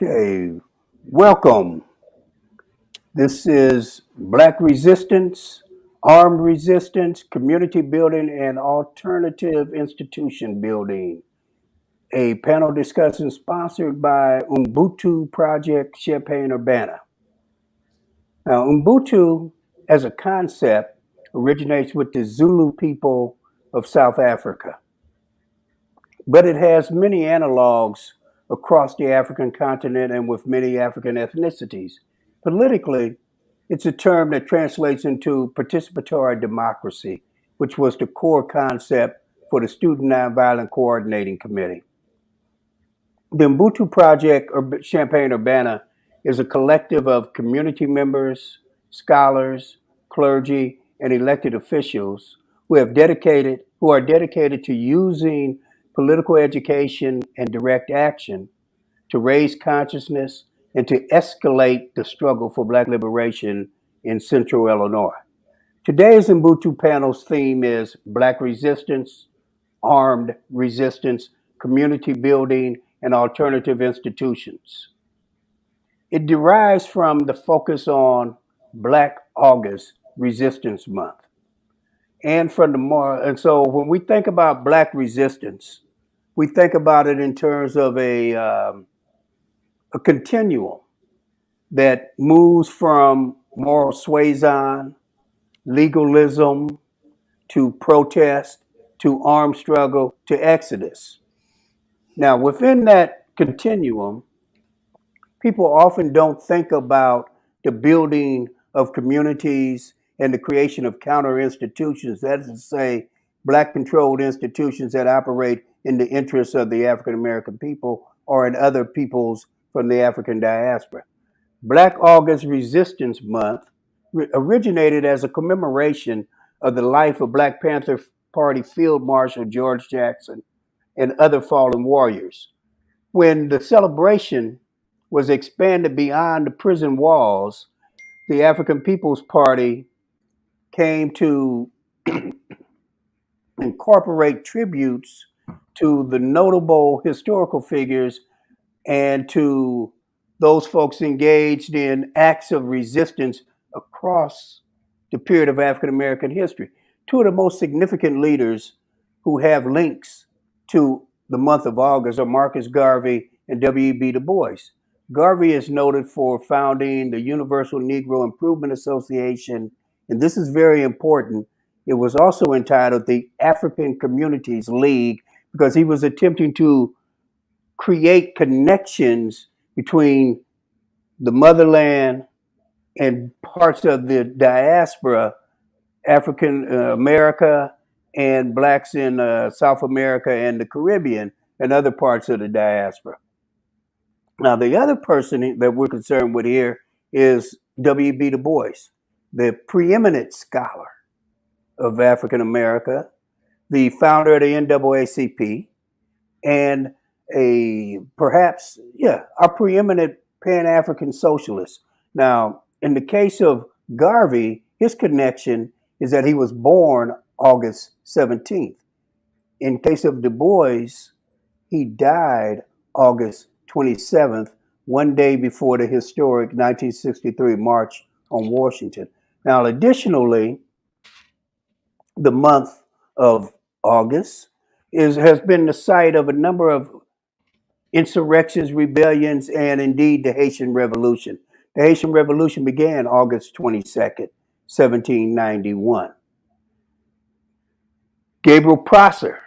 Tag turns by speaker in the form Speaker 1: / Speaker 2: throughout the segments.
Speaker 1: Okay, welcome. This is Black Resistance, Armed Resistance, Community Building, and Alternative Institution Building. A panel discussion sponsored by Ubuntu Project-Champaign-Urbana. Now, Ubuntu as a concept originates with the Zulu people of South Africa, but it has many analogs across the African continent and with many African ethnicities. Politically, it's a term that translates into participatory democracy, which was the core concept for the Student Nonviolent Coordinating Committee. The Ubuntu Project Champaign-Urbana is a collective of community members, scholars, clergy, and elected officials who are dedicated to using political education and direct action to raise consciousness and to escalate the struggle for Black liberation in Central Illinois. Today's Ubuntu panel's theme is Black Resistance, Armed Resistance, Community Building, and Alternative Institutions. It derives from the focus on Black August Resistance Month. And so when we think about Black resistance, we think about it in terms of a continuum that moves from moral suasion, legalism, to protest, to armed struggle, to exodus. Now, within that continuum, people often don't think about the building of communities and the creation of counter institutions, that is to say, Black controlled institutions that operate in the interests of the African American people or in other peoples from the African diaspora. Black August Resistance Month originated as a commemoration of the life of Black Panther Party Field Marshal George Jackson and other fallen warriors. When the celebration was expanded beyond the prison walls, the African People's Party came to incorporate tributes to the notable historical figures and to those folks engaged in acts of resistance across the period of African American history. Two of the most significant leaders who have links to the month of August are Marcus Garvey and W.E.B. Du Bois. Garvey is noted for founding the Universal Negro Improvement Association, and this is very important. It was also entitled the African Communities League because he was attempting to create connections between the motherland and parts of the diaspora, African America and Blacks in South America and the Caribbean and other parts of the diaspora. Now, the other person that we're concerned with here is W.B. Du Bois, the preeminent scholar of African America, the founder of the NAACP, and a preeminent Pan-African socialist. Now, in the case of Garvey, his connection is that he was born August 17th. In case of Du Bois, he died August 27th, one day before the historic 1963 March on Washington. Now, additionally, the month of August has been the site of a number of insurrections, rebellions, and indeed the Haitian Revolution. The Haitian Revolution began August 22nd, 1791. Gabriel Prosser,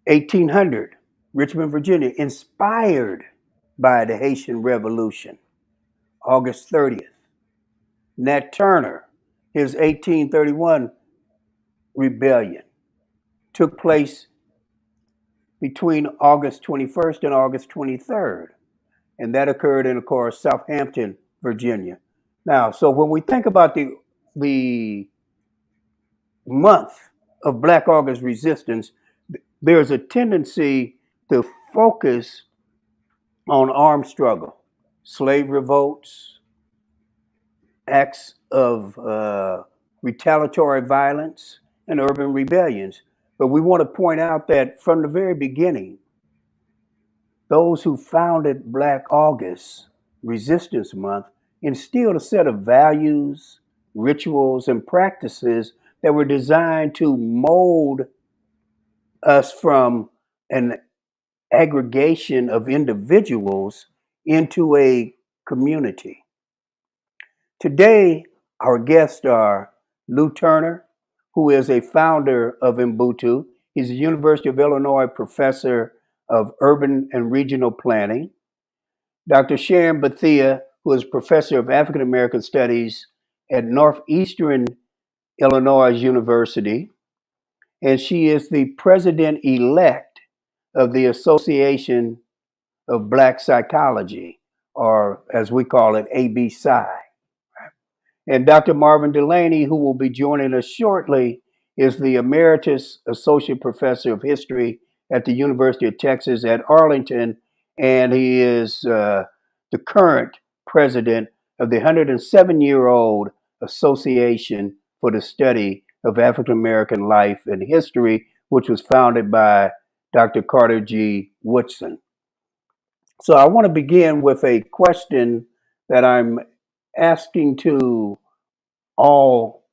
Speaker 1: 1800, Richmond, Virginia, inspired by the Haitian Revolution, August 30th. Nat Turner, his 1831 rebellion, took place between August 21st and August 23rd. And that occurred in, of course, Southampton, Virginia. Now, so when we think about the month of Black August resistance, there's a tendency to focus on armed struggle, slave revolts, acts of retaliatory violence, and urban rebellions. But we want to point out that from the very beginning, those who founded Black August Resistance Month instilled a set of values, rituals, and practices that were designed to mold us from an aggregation of individuals into a community. Today, our guests are Lou Turner, who is a founder of Ubuntu. He's a University of Illinois professor of urban and regional planning. Dr. Sharon Bethea, who is professor of African American Studies at Northeastern Illinois University, and she is the president-elect of the Association of Black Psychology, or as we call it, ABPSI. And Dr. Marvin Delany, who will be joining us shortly, is the Emeritus Associate Professor of History at the University of Texas at Arlington, and he is the current president of the 107-year-old Association for the Study of African American Life and History, which was founded by Dr. Carter G. Woodson. So I want to begin with a question that I'm asking to all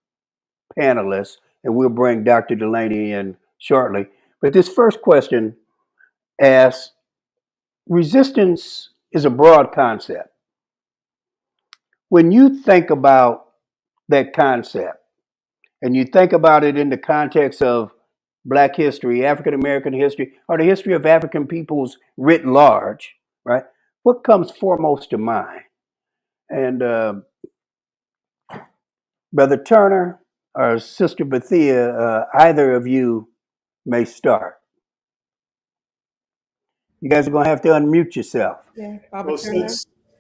Speaker 1: panelists, and we'll bring Dr. Delany in shortly. But this first question asks, resistance is a broad concept. When you think about that concept, and you think about it in the context of Black history, African American history, or the history of African peoples writ large, right? What comes foremost to mind? And Brother Turner or Sister Bethea, either of you may start. You guys are going to have to unmute yourself.
Speaker 2: Yeah, Barbara Turner.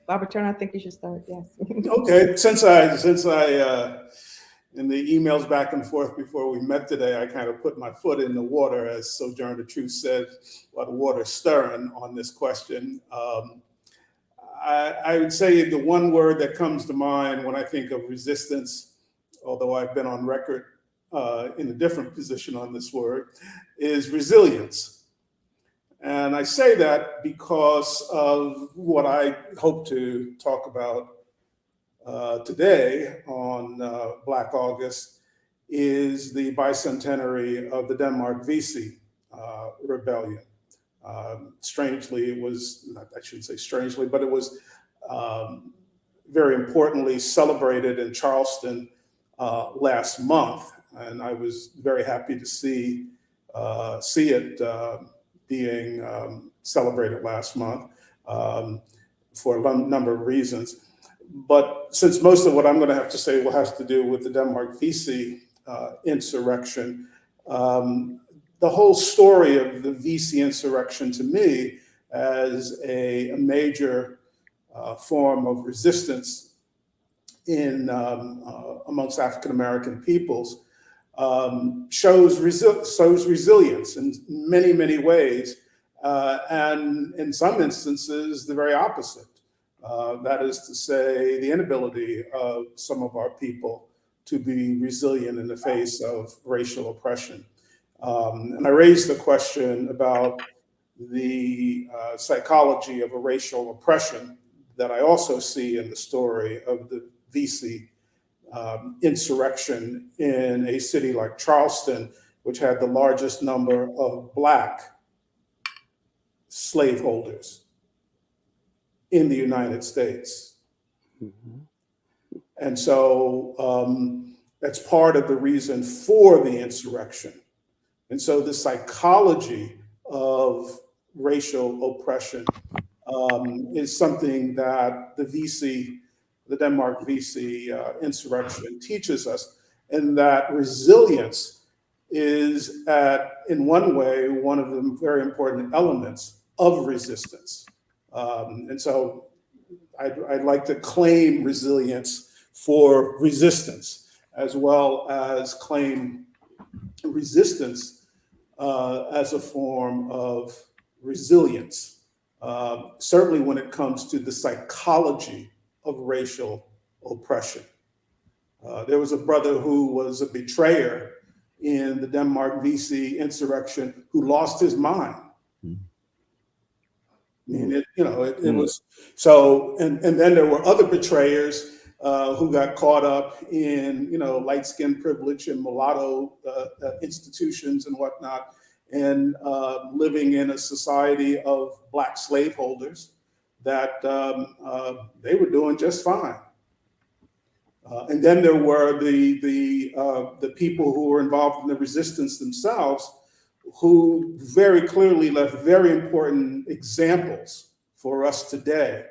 Speaker 2: Barbara Turner, I think you should start. Yes.
Speaker 3: Okay, since I in the emails back and forth before we met today, I kind of put my foot in the water, as Sojourner Truth said, while the water's stirring on this question. I would say the one word that comes to mind when I think of resistance, although I've been on record in a different position on this word, is resilience. And I say that because of what I hope to talk about today on Black August is the bicentenary of the Denmark Vesey rebellion. Strangely, it was, I shouldn't say strangely, but it was very importantly celebrated in Charleston last month. And I was very happy to see it being celebrated last month for a number of reasons. But since most of what I'm going to have to say will have to do with the Denmark Vesey insurrection, the whole story of the Vesey insurrection to me as a major form of resistance in amongst African American peoples shows resilience in many, many ways, and in some instances, the very opposite. That is to say, the inability of some of our people to be resilient in the face of racial oppression. And I raised the question about the psychology of a racial oppression that I also see in the story of the Vesey insurrection in a city like Charleston, which had the largest number of Black slaveholders in the United States. Mm-hmm. And so that's part of the reason for the insurrection. And so the psychology of racial oppression is something that the Denmark Vesey insurrection teaches us, and that resilience is in one way, one of the very important elements of resistance. And so I'd like to claim resilience for resistance, as well as claim resistance as a form of resilience, certainly when it comes to the psychology of racial oppression. There was a brother who was a betrayer in the Denmark Vesey insurrection who lost his mind. I mean, it was so, and then there were other betrayers who got caught up in, light skin privilege and mulatto institutions and whatnot, and living in a society of Black slaveholders that they were doing just fine. And then there were the people who were involved in the resistance themselves, who very clearly left very important examples for us today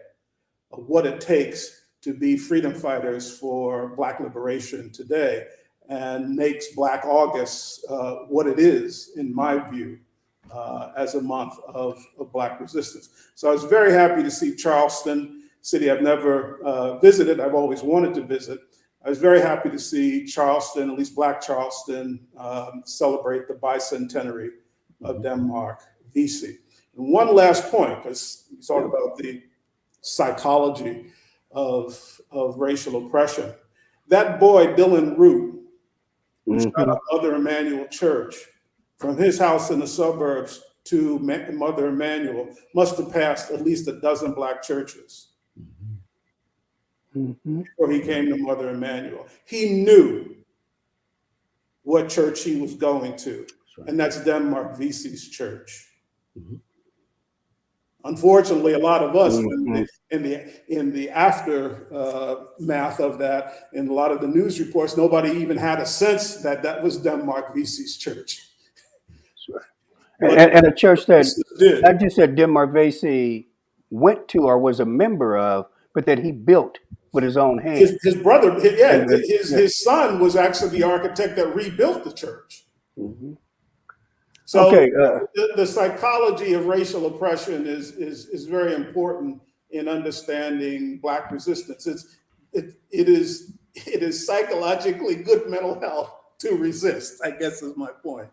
Speaker 3: of what it takes to be freedom fighters for Black liberation today, and makes Black August what it is, in my view, as a month of Black resistance. So I was very happy to see Charleston, city I've never visited, I've always wanted to visit. I was very happy to see Charleston, at least Black Charleston, celebrate the bicentenary of Denmark VC. And one last point, because we talk about the psychology of racial oppression. That boy, Dylan Root, who shot up Mother Emanuel Church, from his house in the suburbs to Mother Emanuel, must have passed at least a dozen Black churches before he came to Mother Emanuel. He knew what church he was going to, and that's Denmark VC's church. Unfortunately, a lot of us, in the aftermath of that, in a lot of the news reports, nobody even had a sense that that was Denmark VC's church.
Speaker 1: And a church that not just that Denmark VC went to or was a member of, but that he built with his own hands.
Speaker 3: His brother, his son was actually the architect that rebuilt the church. So the psychology of racial oppression is very important in understanding Black resistance. It is psychologically good mental health to resist, I guess is my point.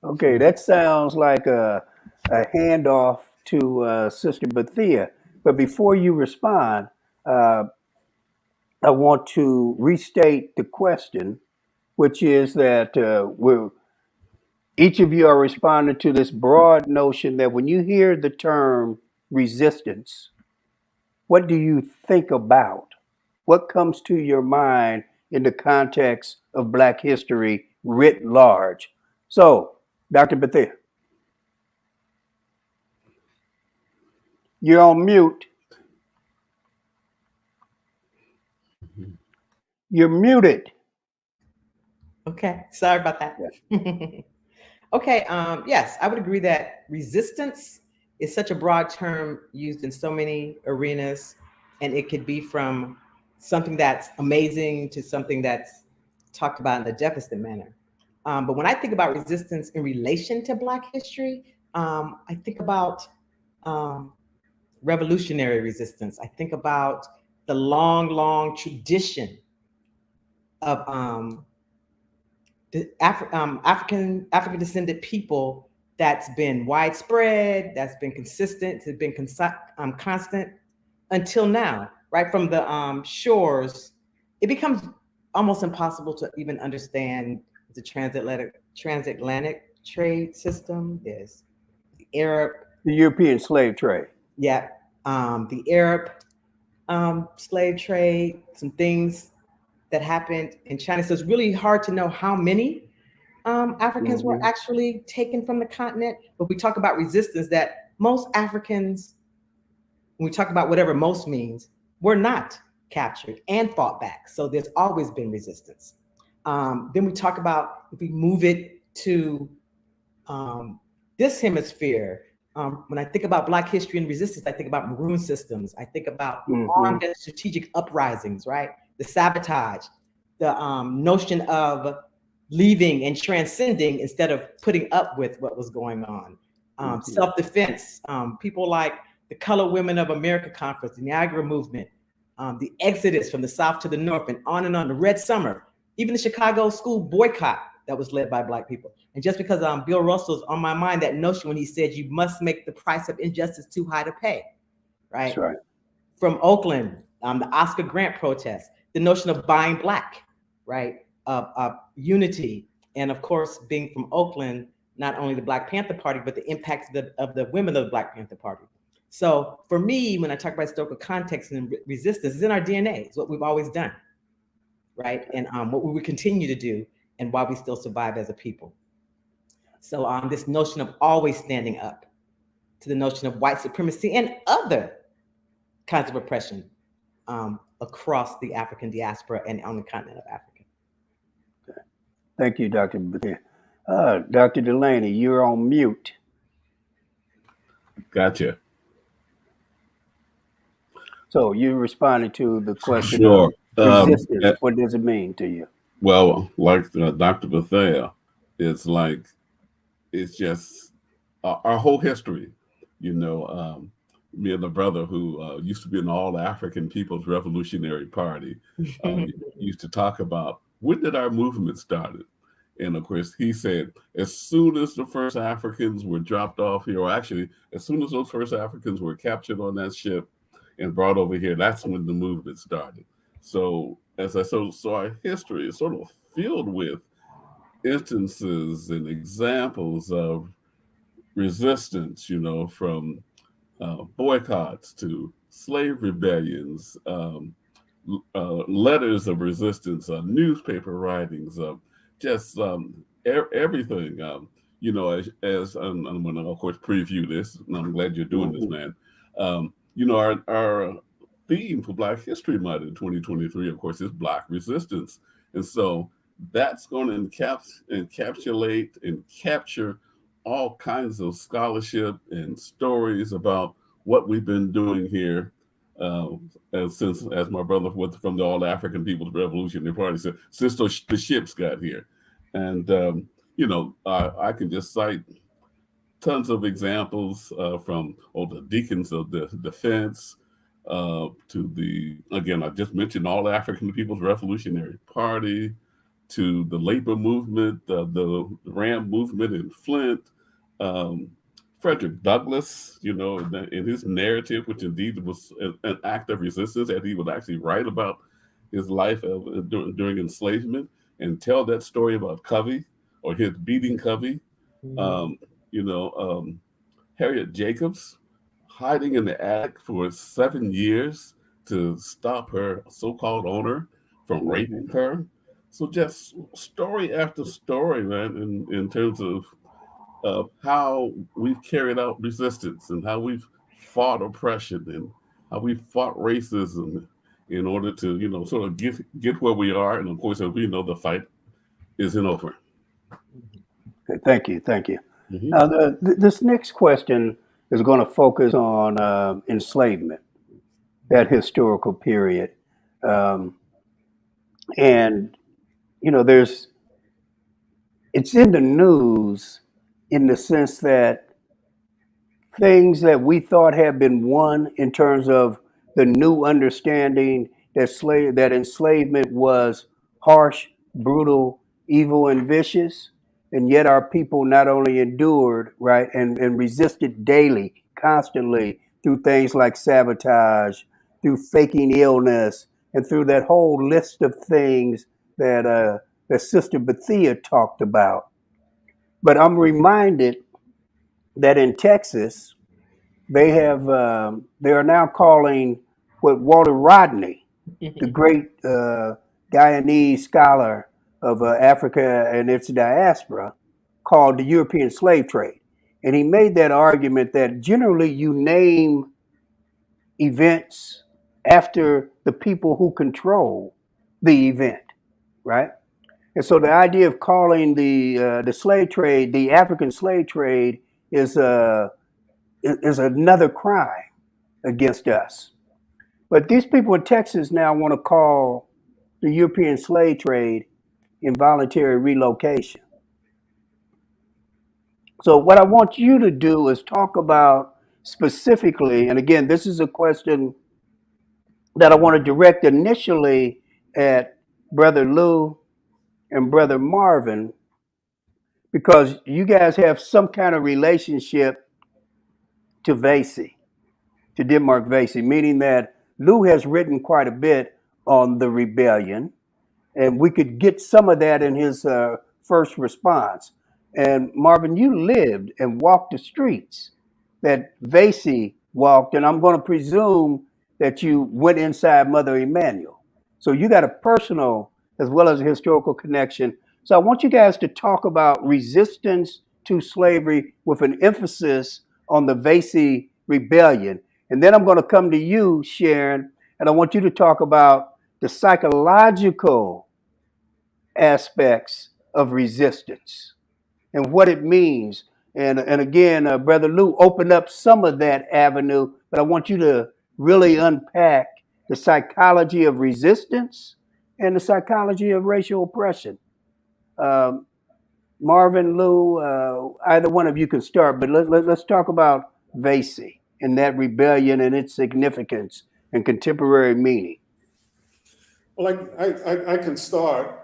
Speaker 1: Okay, that sounds like a handoff to Sister Bethea. But before you respond, I want to restate the question, which is that each of you are responding to this broad notion that when you hear the term resistance, what do you think about? What comes to your mind in the context of Black history writ large? So, Dr. Bethea, you're on mute. You're muted.
Speaker 2: Okay, sorry about that. Okay, yes, I would agree that resistance is such a broad term used in so many arenas, and it could be from something that's amazing to something that's talked about in a deficit manner. But when I think about resistance in relation to Black history, I think about revolutionary resistance. I think about the long tradition of the African descended people that's been widespread, that's been consistent, has been constant until now, right? From the shores, it becomes almost impossible to even understand the transatlantic trade system. There's the
Speaker 1: European slave trade.
Speaker 2: Yeah, the Arab slave trade, some things that happened in China. So it's really hard to know how many Africans were actually taken from the continent. But we talk about resistance, that most Africans, when we talk about whatever most means, were not captured and fought back. So there's always been resistance. Then we talk about, if we move it to this hemisphere, when I think about Black history and resistance, I think about maroon systems. I think about armed and strategic uprisings, right? The sabotage, the notion of leaving and transcending instead of putting up with what was going on. Self-defense, people like the Colored Women of America Conference, the Niagara Movement, the Exodus from the South to the North, and on, the Red Summer, even the Chicago school boycott that was led by Black people. And just because Bill Russell's on my mind, that notion when he said you must make the price of injustice too high to pay, right?
Speaker 1: That's right.
Speaker 2: From Oakland, the Oscar Grant protest, the notion of buying Black, right? Unity, and of course, being from Oakland, not only the Black Panther Party, but the impact of the women of the Black Panther Party. So for me, when I talk about historical context and resistance, it's in our DNA. It's what we've always done, right? And what we would continue to do, and why we still survive as a people. So this notion of always standing up to the notion of white supremacy and other kinds of oppression across the African diaspora and on the continent of Africa.
Speaker 1: Okay. Thank you, Dr. Bethea. Dr. Delany, you're on mute.
Speaker 4: Gotcha.
Speaker 1: So you responded to the question
Speaker 4: Sure.
Speaker 1: of resistance. What does it mean to you?
Speaker 4: Well, like Dr. Bethea, it's like, it's just our whole history. You know, me and the brother who used to be in the All African People's Revolutionary Party used to talk about, when did our movement started? And of course, he said, as soon as the first Africans were dropped off here, or actually, as soon as those first Africans were captured on that ship and brought over here, that's when the movement started. So as I so our history is sort of filled with instances and examples of resistance, you know, from boycotts to slave rebellions, letters of resistance, newspaper writings, just everything. You know, as I'm going to, of course, preview this, and I'm glad you're doing this, man. You know, our theme for Black History Month in 2023, of course, is Black resistance. And so that's going to encapsulate and capture all kinds of scholarship and stories about what we've been doing here since, as my brother from the All African People's Revolutionary Party said, since the ships got here. And, you know, I can just cite tons of examples from the Deacons of the Defense to the, again, I just mentioned All African People's Revolutionary Party, to the labor movement, the Ram movement in Flint, Frederick Douglass, you know, in his narrative, which indeed was an act of resistance, and he would actually write about his life during enslavement and tell that story about Covey, or his beating Covey. You know, Harriet Jacobs hiding in the attic for 7 years to stop her so-called owner from raping her. So just story after story, man, in terms of how we've carried out resistance and how we've fought oppression and how we fought racism in order to, you know, sort of get where we are. And of course, as we know, the fight isn't over.
Speaker 1: Okay, thank you. Mm-hmm. Now, this next question is going to focus on enslavement, that historical period. And, you know, it's in the news in the sense that things that we thought had been won in terms of the new understanding that enslavement was harsh, brutal, evil, and vicious, and yet our people not only endured, right, and resisted daily, constantly, through things like sabotage, through faking illness, and through that whole list of things that Sister Bethea talked about. But I'm reminded that in Texas, they are now calling what Walter Rodney, the great Guyanese scholar of Africa and its diaspora, called the European slave trade. And he made that argument that generally you name events after the people who control the event, right? And so the idea of calling the slave trade, the African slave trade, is another crime against us. But these people in Texas now want to call the European slave trade involuntary relocation. So what I want you to do is talk about specifically, and again, this is a question that I want to direct initially at Brother Lou and Brother Marvin, because you guys have some kind of relationship to Vesey, to Denmark Vesey, meaning that Lou has written quite a bit on the rebellion, and we could get some of that in his first response. And Marvin, you lived and walked the streets that Vesey walked, and I'm going to presume that you went inside Mother Emanuel. So you got a personal as well as a historical connection. So I want you guys to talk about resistance to slavery with an emphasis on the Vesey Rebellion. And then I'm going to come to you, Sharon, and I want you to talk about the psychological aspects of resistance and what it means. And again, Brother Lou opened up some of that avenue, but I want you to really unpack the psychology of resistance and the psychology of racial oppression. Um, Marvin, Lou, either one of you can start, but let's talk about Vesey and that rebellion and its significance and contemporary meaning.
Speaker 3: Well, I can start.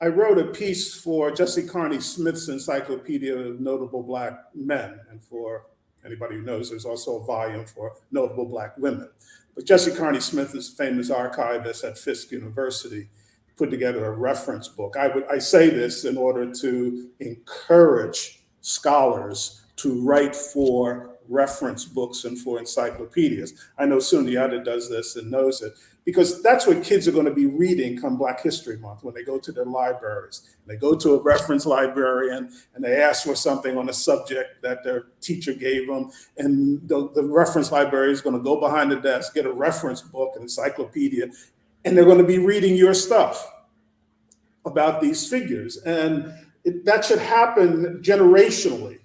Speaker 3: I wrote a piece for Jesse Carney Smith's Encyclopedia of Notable Black Men. And for anybody who knows, there's also a volume for notable Black women. But Jesse Carney Smith is a famous archivist at Fisk University, put together a reference book. I say this in order to encourage scholars to write for reference books and for encyclopedias. I know Sundiata does this and knows it, because that's what kids are going to be reading come Black History Month when they go to their libraries. They go to a reference librarian and they ask for something on a subject that their teacher gave them. And the reference librarian is going to go behind the desk, get a reference book, an encyclopedia, and they're going to be reading your stuff about these figures. And that should happen generationally.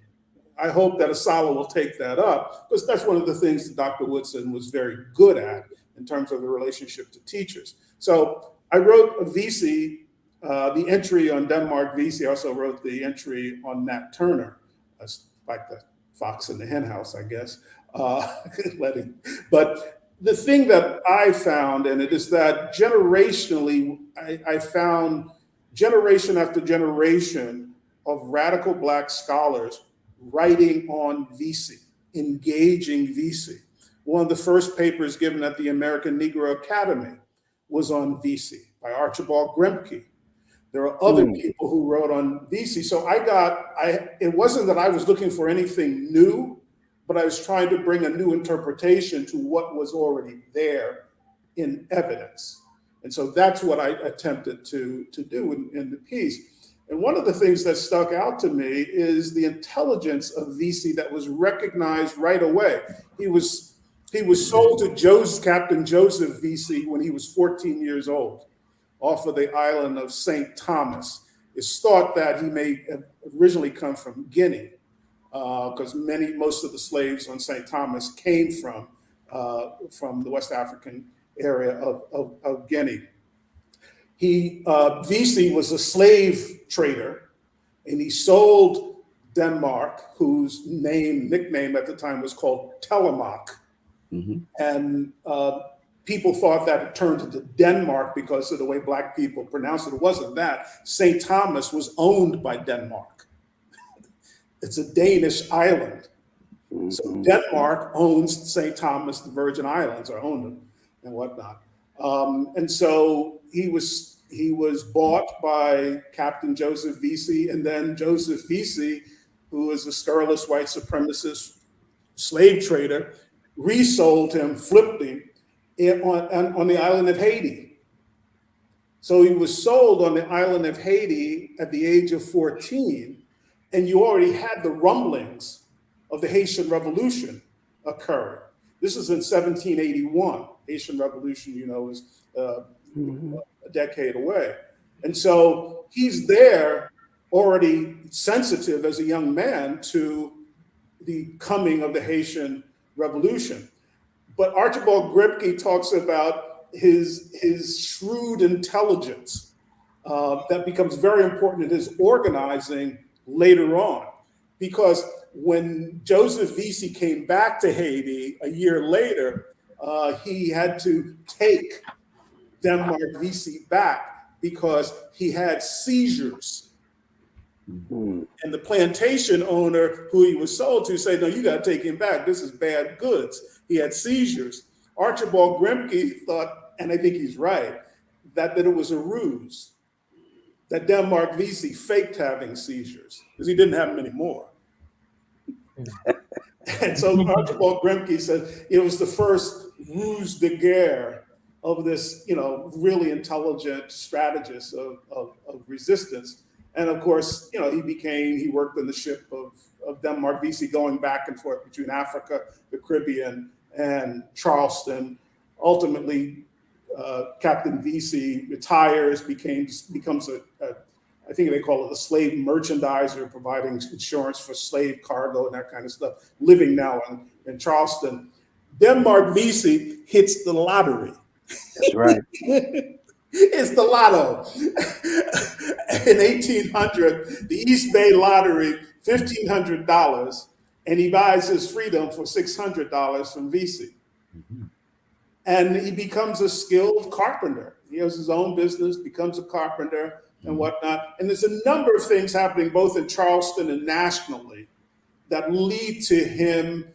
Speaker 3: I hope that ASLAH will take that up, because that's one of the things that Dr. Woodson was very good at in terms of the relationship to teachers. So I wrote a Vesey, the entry on Denmark Vesey. I also wrote the entry on Nat Turner. That's like the fox in the hen house, I guess. But the thing that I found, and it is that generationally, I found generation after generation of radical Black scholars writing on Vesey, engaging Vesey. One of the first papers given at the American Negro Academy was on Vesey by Archibald Grimke. There are other people who wrote on Vesey. So it wasn't that I was looking for anything new, but I was trying to bring a new interpretation to what was already there in evidence. And so that's what I attempted to do in the piece. And one of the things that stuck out to me is the intelligence of Vesey that was recognized right away. He was sold to Captain Joseph Vesey when he was 14 years old off of the island of St. Thomas. It's thought that he may have originally come from Guinea, because most of the slaves on St. Thomas came from the West African area of Guinea. Vesey was a slave trader, and he sold Denmark, whose nickname at the time was called Telemark. Mm-hmm. And people thought that it turned into Denmark because of the way Black people pronounced it. It wasn't that. St. Thomas was owned by Denmark. It's a Danish island. Mm-hmm. So Denmark owns St. Thomas, the Virgin Islands, or owned them and whatnot. And so he was bought by Captain Joseph Vesey, and then Joseph Vesey, who is a scurrilous white supremacist slave trader, resold him, flipped him on the island of Haiti. So he was sold on the island of Haiti at the age of 14, and you already had the rumblings of the Haitian Revolution occurring. This is in 1781. Haitian Revolution, is a decade away. And so he's there already sensitive as a young man to the coming of the Haitian Revolution. But Archibald Grimke talks about his shrewd intelligence that becomes very important in his organizing later on. Because when Joseph Vesey came back to Haiti a year later, he had to take Denmark Vesey back because he had seizures. Mm-hmm. And the plantation owner who he was sold to said, no, you got to take him back. This is bad goods. He had seizures. Archibald Grimke thought, and I think he's right, that it was a ruse, that Denmark Vesey faked having seizures because he didn't have them anymore. And so Archibald Grimke said it was the first ruse de guerre of this, really intelligent strategist of resistance. And of course, he worked on the ship of Denmark Vesey, going back and forth between Africa, the Caribbean, and Charleston. Ultimately, Captain Vesey retires, becomes I think they call it a slave merchandiser, providing insurance for slave cargo and that kind of stuff, living now in Charleston. Denmark Vesey hits the lottery.
Speaker 1: That's right.
Speaker 3: It's the lotto. In 1800, the East Bay Lottery, $1,500, and he buys his freedom for $600 from Vesey. And he becomes a skilled carpenter. He has his own business, becomes a carpenter and whatnot. And there's a number of things happening both in Charleston and nationally that lead to him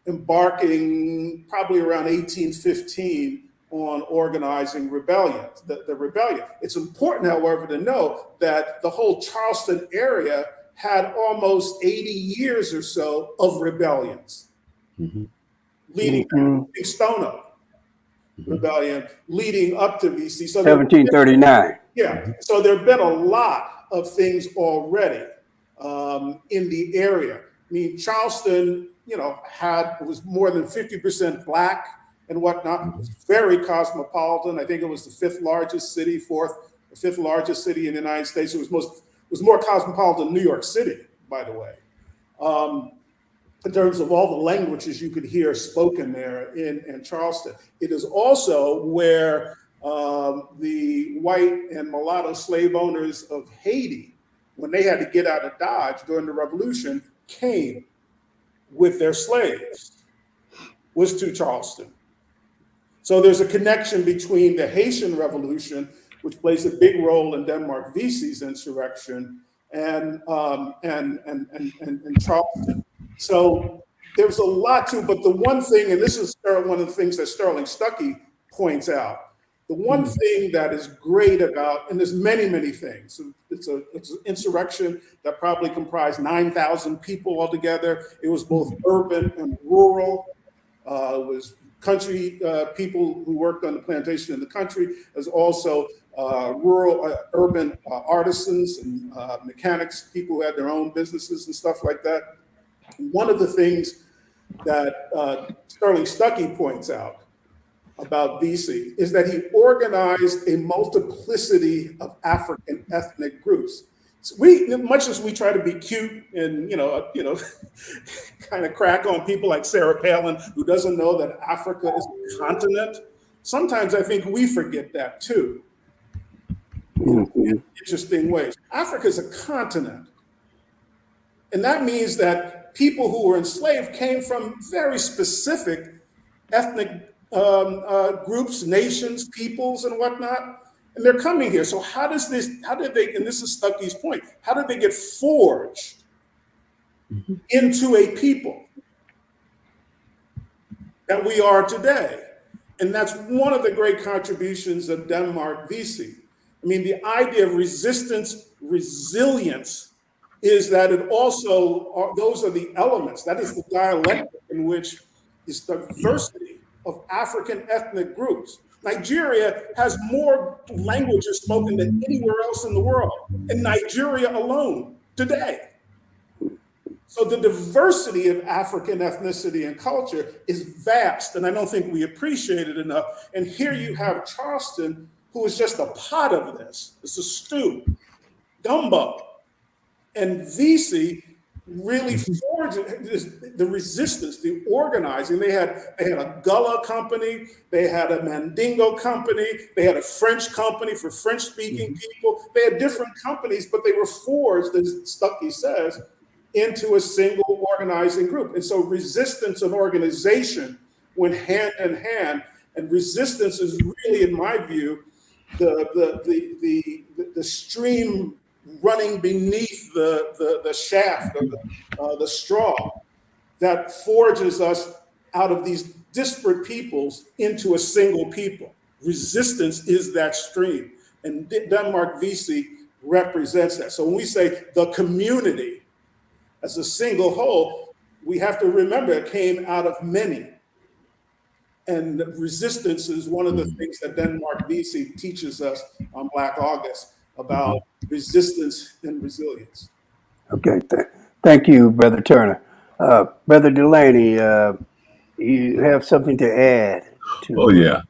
Speaker 3: embarking probably around 1815 on organizing rebellion, the rebellion. It's important, however, to know that the whole Charleston area had almost 80 years or so of rebellions, leading to the Stono rebellion, leading up to Vesey. So
Speaker 1: 1739.
Speaker 3: Yeah, so there have been a lot of things already in the area. I mean, Charleston, was more than 50% Black and whatnot. It was very cosmopolitan. I think it was the fifth largest city in the United States. It was more cosmopolitan than New York City, by the way, in terms of all the languages you could hear spoken there in Charleston. It is also where the white and mulatto slave owners of Haiti, when they had to get out of Dodge during the Revolution, came with their slaves, was to Charleston. So there's a connection between the Haitian Revolution, which plays a big role in Denmark Vesey's insurrection, and Charleston. So there's a lot to, but the one thing, and this is one of the things that Sterling Stuckey points out, the one thing that is great about, and there's many, many things. It's an insurrection that probably comprised 9,000 people altogether. It was both urban and rural. It was country people who worked on the plantation in the country, as also rural, urban artisans and mechanics, people who had their own businesses and stuff like that. One of the things that Sterling Stuckey points out about Vesey is that he organized a multiplicity of African ethnic groups. So much as we try to be cute and kind of crack on people like Sarah Palin, who doesn't know that Africa is a continent, sometimes I think we forget that too, in interesting ways. Africa is a continent, and that means that people who were enslaved came from very specific ethnic groups, nations, peoples, and whatnot, and they're coming here. So how did they, and this is Stuckey's point, how did they get forged into a people that we are today? And that's one of the great contributions of Denmark Vesey. I mean, the idea of resistance, resilience, is that it also, those are the elements, that is the dialectic in which is diversity of African ethnic groups. Nigeria has more languages spoken than anywhere else in the world, in Nigeria alone today. So the diversity of African ethnicity and culture is vast, and I don't think we appreciate it enough. And here you have Charleston, who is just a pot of this. It's a stew, gumbo. And Vesey really forged the resistance, the organizing. They had a Gullah company, they had a Mandingo company, they had a French company for French-speaking people. They had different companies, but they were forged, as Stuckey says, into a single organizing group. And so resistance and organization went hand in hand, and resistance is really, in my view, the stream running beneath the shaft of the straw that forges us out of these disparate peoples into a single people. Resistance is that stream, and Denmark Vesey represents that. So when we say the community as a single whole, we have to remember it came out of many. And resistance is one of the things that Denmark VC teaches us on Black August about resistance and resilience.
Speaker 1: Okay, thank you, Brother Turner. Brother Delany, you have something to add to
Speaker 4: Oh, yeah.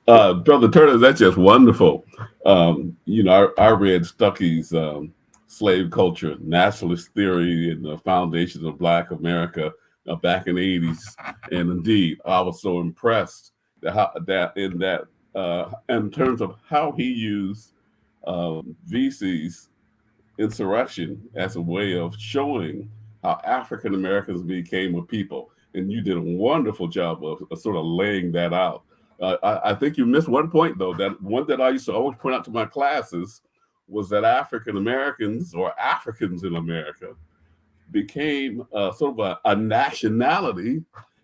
Speaker 4: Brother Turner, that's just wonderful. You know, I read Stuckey's Slave Culture, Nationalist Theory, and the Foundations of Black America back in the 80s. And indeed, I was so impressed that in terms of how he used VC's insurrection as a way of showing how African Americans became a people. And you did a wonderful job of sort of laying that out. I think you missed one point, though, that one that I used to always point out to my classes was that African Americans, or Africans in America, became sort of a nationality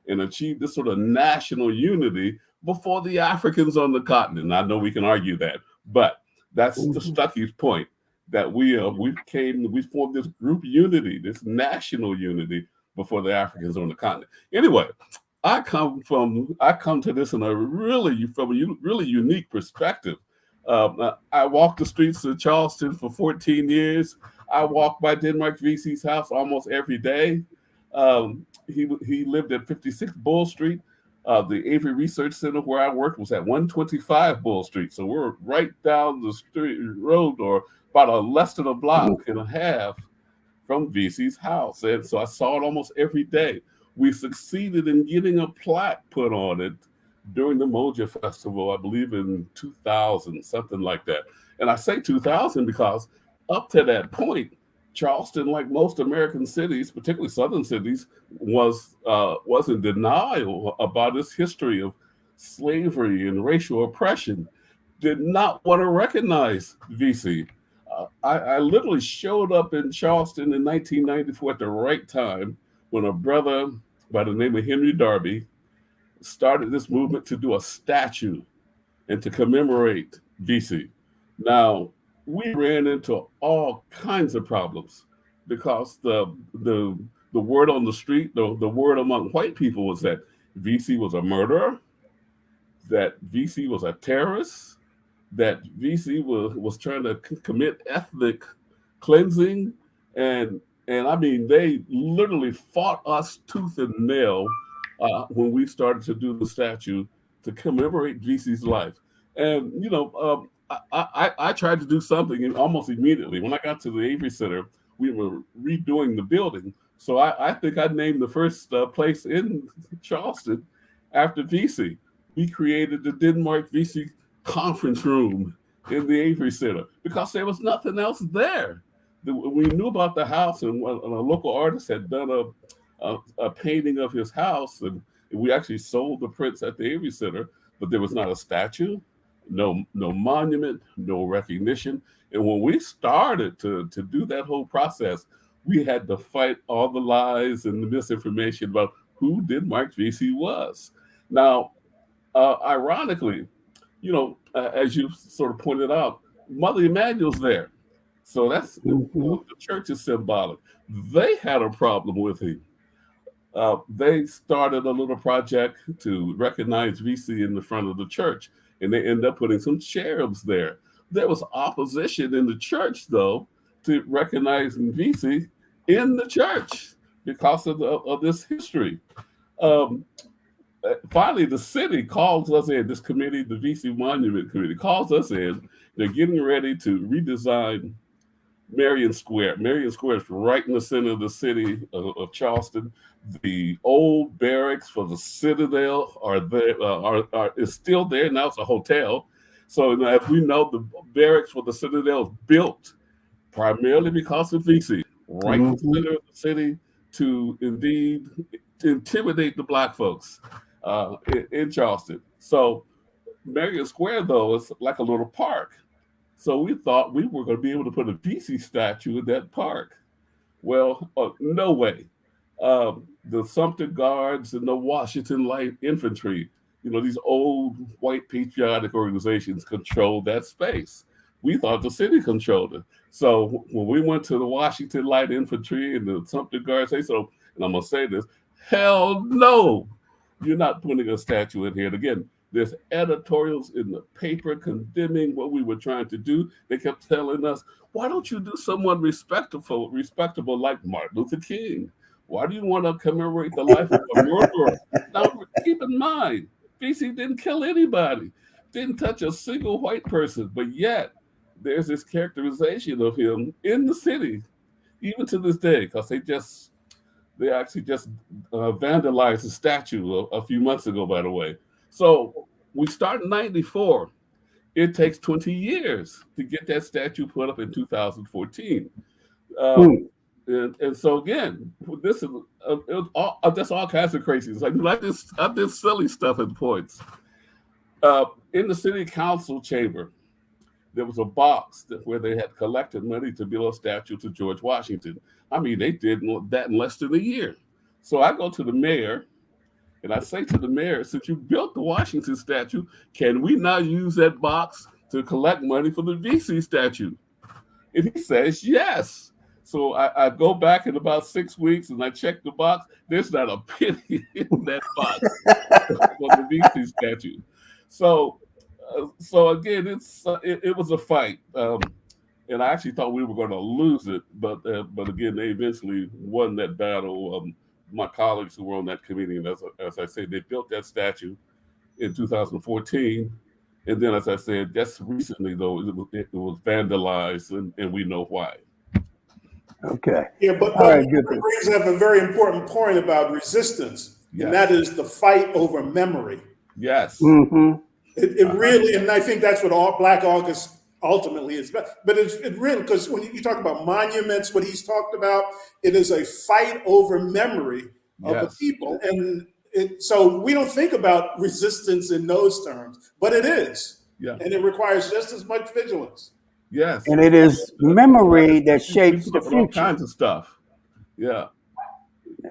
Speaker 4: and achieved this sort of national unity before the Africans on the continent. I know we can argue that, but that's the Stuckey's point, that we formed this group unity, this national unity before the Africans on the continent. Anyway, I come to this in a really unique perspective. I walked the streets of Charleston for 14 years. I walked by Denmark VC's house almost every day. He lived at 56 Bull Street. The Avery Research Center where I worked was at 125 Bull Street. So we're right down the road, or about less than a block and a half from VC's house. And so I saw it almost every day. We succeeded in getting a plaque put on it during the Moja Festival, I believe in 2000, something like that. And I say 2000 because up to that point, Charleston, like most American cities, particularly southern cities, was in denial about its history of slavery and racial oppression, did not want to recognize VC. I literally showed up in Charleston in 1994 at the right time when a brother by the name of Henry Darby started this movement to do a statue and to commemorate VC. Now, we ran into all kinds of problems because the word on the street, the word among white people was that VC was a murderer, that VC was a terrorist, that VC was trying to commit ethnic cleansing, and I mean, they literally fought us tooth and nail when we started to do the statue to commemorate VC's life. And, you know, I tried to do something almost immediately. When I got to the Avery Center, we were redoing the building. So I think I named the first place in Charleston after VC. We created the Denmark VC conference room in the Avery Center because there was nothing else there. We knew about the house, and a local artist had done a painting of his house, and we actually sold the prints at the Avery Center, but there was not a statue, no monument, no recognition. And when we started to do that whole process, we had to fight all the lies and the misinformation about who Denmark VC was. Now, ironically, you know, as you sort of pointed out, Mother Emanuel's there. So that's the church is symbolic. They had a problem with him. They started a little project to recognize VC in the front of the church, and they ended up putting some cherubs there. There was opposition in the church, though, to recognizing VC in the church because of this history. Finally, the city calls us in, this committee, the VC Monument Committee, calls us in. They're getting ready to redesign Marion Square. Marion Square is right in the center of the city of Charleston. The old barracks for the Citadel is still there. Now it's a hotel. So as we know, the barracks for the Citadel is built primarily because of VC, right in the center of the city to indeed intimidate the Black folks in Charleston. So Marion Square, though, is like a little park. So we thought we were going to be able to put a VC statue in that park. Well, no way. The Sumter Guards and the Washington Light Infantry, you know, these old white patriotic organizations controlled that space. We thought the city controlled it. So when we went to the Washington Light Infantry and the Sumter Guards, they said, and I'm going to say this, hell no, you're not putting a statue in here. And again, there's editorials in the paper condemning what we were trying to do. They kept telling us, why don't you do someone respectable like Martin Luther King? Why do you want to commemorate the life of a murderer? Now, keep in mind, VC didn't kill anybody, didn't touch a single white person, but yet there's this characterization of him in the city, even to this day, because they actually just vandalized the statue a few months ago, by the way. So we start in 94. It takes 20 years to get that statue put up in 2014. And so again, this is that's all kinds of crazy. It's like this silly stuff at points. In the city council chamber, there was a box where they had collected money to build a statue to George Washington. I mean, they did that in less than a year. So I go to the mayor and I say to the mayor, since you built the Washington statue, can we now use that box to collect money for the VC statue? And he says, yes. So I go back in about 6 weeks and I check the box. There's not a penny in that box for the VC statue. So again, it was a fight. And I actually thought we were going to lose it. But again, they eventually won that battle. My colleagues who were on that committee, and as I said, they built that statue in 2014. And then, as I said, just recently, though, it was vandalized, and we know why.
Speaker 1: Okay.
Speaker 3: Yeah, but you brings up a very important point about resistance, and that is the fight over memory.
Speaker 4: Yes.
Speaker 1: Mm-hmm.
Speaker 3: It really, and I think that's what Black August ultimately is. But it really, because when you talk about monuments, what he's talked about, it is a fight over memory of the people. And so we don't think about resistance in those terms, but it is. Yeah. And it requires just as much vigilance.
Speaker 4: Yes.
Speaker 1: And it is memory that shapes the future.
Speaker 4: All kinds of stuff. Yeah.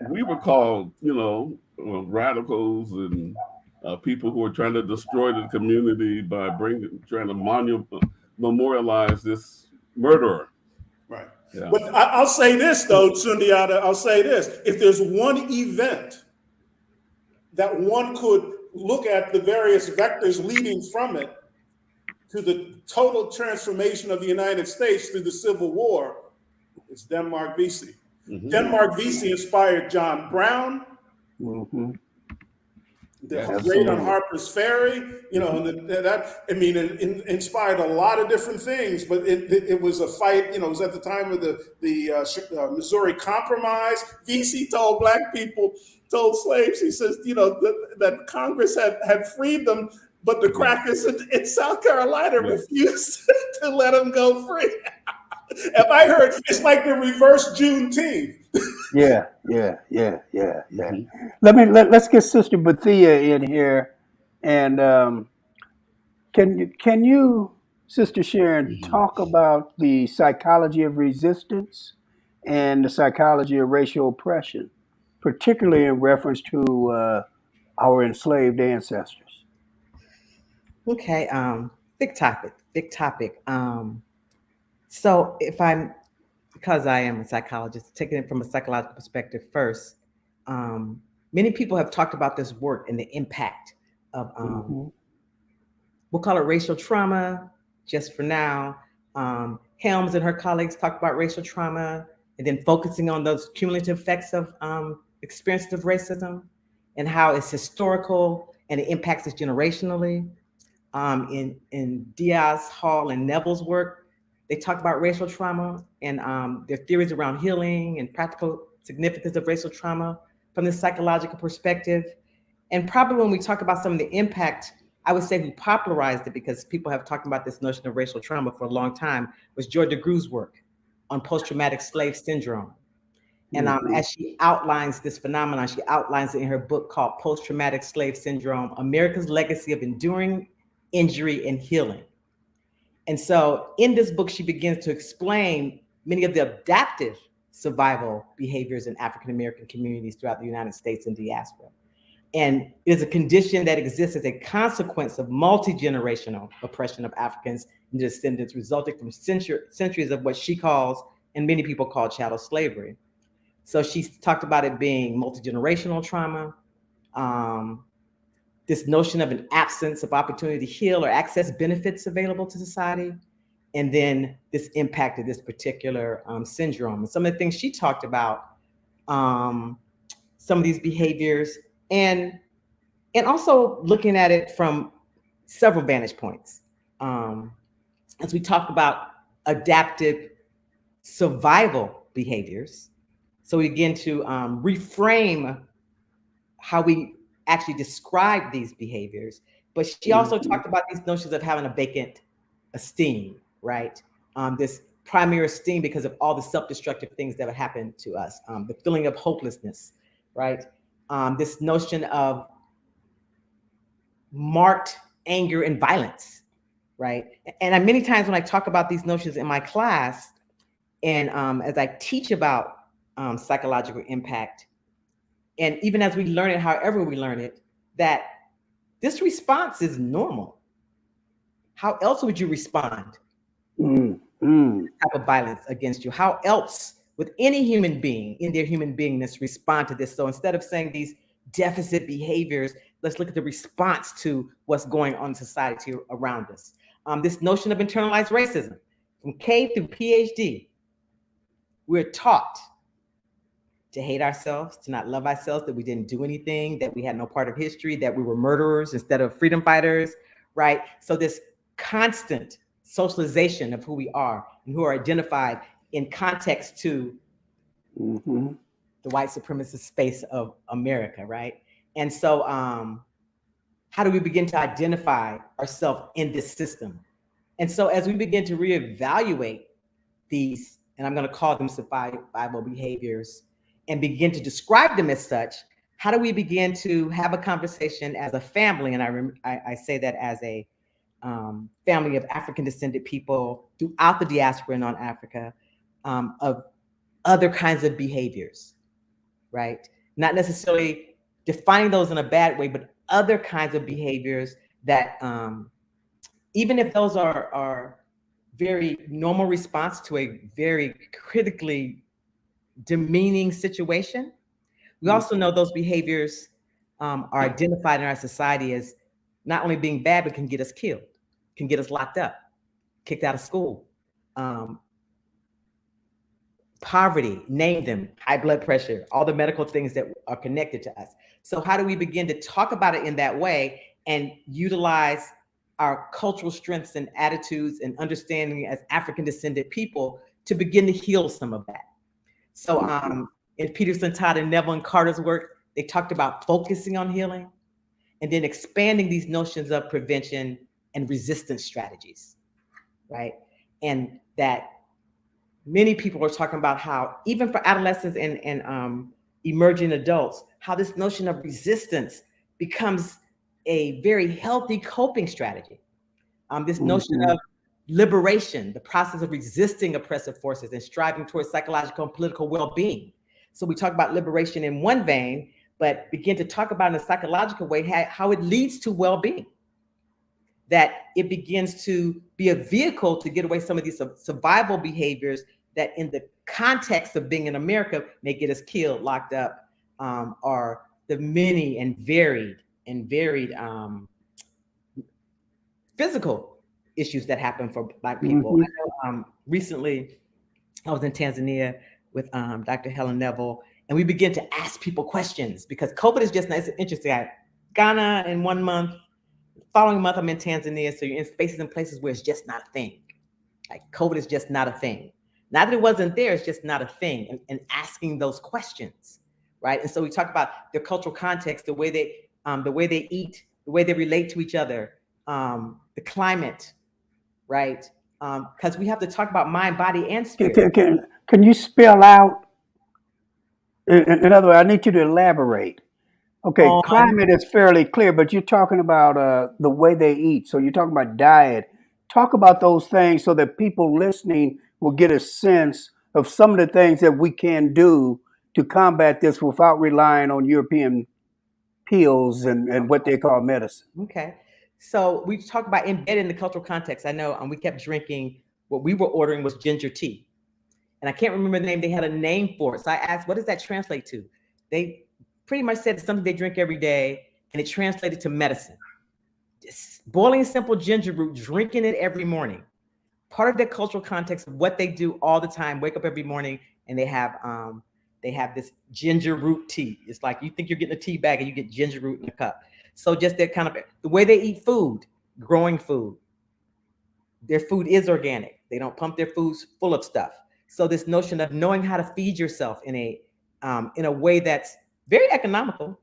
Speaker 4: We were called, radicals and people who are trying to destroy the community by trying to memorialize this murderer.
Speaker 3: Right. Yeah. But I'll say this, though, Sundiata, I'll say this. If there's one event that one could look at the various vectors leading from it to the total transformation of the United States through the Civil War, it's Denmark VC. Mm-hmm. Denmark VC inspired John Brown. Mm-hmm. The raid on Harper's Ferry, and that inspired a lot of different things. But it was a fight. It was at the time of the Missouri Compromise. VC told black people, told slaves, he says, that Congress had freed them, but the crackers in South Carolina refused to let them go free. Have I heard? It's like the reverse Juneteenth.
Speaker 1: Yeah. Let's get Sister Bethea in here, and can you, Sister Sharon, talk about the psychology of resistance and the psychology of racial oppression, particularly in reference to our enslaved ancestors?
Speaker 2: Okay, big topic. So because I am a psychologist, taking it from a psychological perspective first, many people have talked about this work and the impact of, we'll call it racial trauma, just for now. Helms and her colleagues talk about racial trauma and then focusing on those cumulative effects of experiences of racism and how it's historical and it impacts us generationally. In Diaz, Hall, and Neville's work, they talk about racial trauma and their theories around healing and practical significance of racial trauma from the psychological perspective. And probably when we talk about some of the impact, I would say who popularized it, because people have talked about this notion of racial trauma for a long time, was Joy DeGruy's work on post-traumatic slave syndrome. And as she outlines this phenomenon, she outlines it in her book called Post-Traumatic Slave Syndrome, America's Legacy of Enduring Injury and Healing. And so in this book, she begins to explain many of the adaptive survival behaviors in African-American communities throughout the United States and diaspora. And it is a condition that exists as a consequence of multi-generational oppression of Africans and descendants resulting from centuries of what she calls, and many people call, chattel slavery. So she talked about it being multi-generational trauma, this notion of an absence of opportunity to heal or access benefits available to society, and then this impact of this particular syndrome. And some of the things she talked about, some of these behaviors, and also looking at it from several vantage points. As we talked about adaptive survival behaviors, so we begin to reframe how we actually describe these behaviors. But she also talked about these notions of having a vacant esteem, right? This primary esteem because of all the self-destructive things that would happen to us, the feeling of hopelessness, right? This notion of marked anger and violence, right? And many times when I talk about these notions in my class, and as I teach about psychological impact, and even as we learn it, however we learn it, that this response is normal. How else would you respond to this type of violence against you? How else would any human being in their human beingness respond to this? So instead of saying these deficit behaviors, let's look at the response to what's going on in society around us. This notion of internalized racism, from K through PhD, we're taught to hate ourselves, to not love ourselves, that we didn't do anything, that we had no part of history, that we were murderers instead of freedom fighters, right? So this constant socialization of who we are and who are identified in context to the white supremacist space of America, right? And so how do we begin to identify ourselves in this system? And so as we begin to reevaluate these, and I'm going to call them survival behaviors, and begin to describe them as such, how do we begin to have a conversation as a family? And I say that as a family of African-descended people throughout the diaspora and on Africa, of other kinds of behaviors, right? Not necessarily defining those in a bad way, but other kinds of behaviors that, even if those are very normal response to a very critically demeaning situation, we also know those behaviors are identified in our society as not only being bad, but can get us killed, can get us locked up, kicked out of school, poverty, name them, high blood pressure, all the medical things that are connected to us. So how do we begin to talk about it in that way and utilize our cultural strengths and attitudes and understanding as African-descended people to begin to heal some of that? So in Peterson, Todd, and Neville and Carter's work, they talked about focusing on healing and then expanding these notions of prevention and resistance strategies, right? And that many people are talking about how even for adolescents and emerging adults, how this notion of resistance becomes a very healthy coping strategy. This notion of liberation, the process of resisting oppressive forces and striving towards psychological and political well-being. So we talk about liberation in one vein, but begin to talk about in a psychological way how it leads to well-being. That it begins to be a vehicle to get away some of these survival behaviors that in the context of being in America may get us killed, locked up, or the many and varied physical issues that happen for Black people. I know recently I was in Tanzania with Dr. Helen Neville, and we began to ask people questions because COVID is just nice and interesting. Ghana in 1 month, following month I'm in Tanzania, so you're in spaces and places where it's just not a thing. Like COVID is just not a thing. Not that it wasn't there, it's just not a thing. And asking those questions, right? And so we talk about their cultural context, the way they eat, the way they relate to each other, the climate, right? Because we have to talk about mind, body, and spirit.
Speaker 1: Can you spell out? In other words, I need you to elaborate. Okay, climate is fairly clear, but you're talking about the way they eat. So you're talking about diet. Talk about those things so that people listening will get a sense of some of the things that we can do to combat this without relying on European pills and what they call medicine.
Speaker 2: Okay. So we talk about embedding the cultural context. I know we kept drinking, what we were ordering was ginger tea. and I can't remember the name. They had a name for it. So I asked, what does that translate to? They pretty much said it's something they drink every day, and it translated to medicine. Just boiling simple ginger root, drinking it every morning. Part of their cultural context of what they do all the time, wake up every morning and they have this ginger root tea. It's like you think you're getting a tea bag and you get ginger root in a cup. So just that kind of the way they eat food, growing food. Their food is organic. They don't pump their foods full of stuff. So this notion of knowing how to feed yourself in a way that's very economical,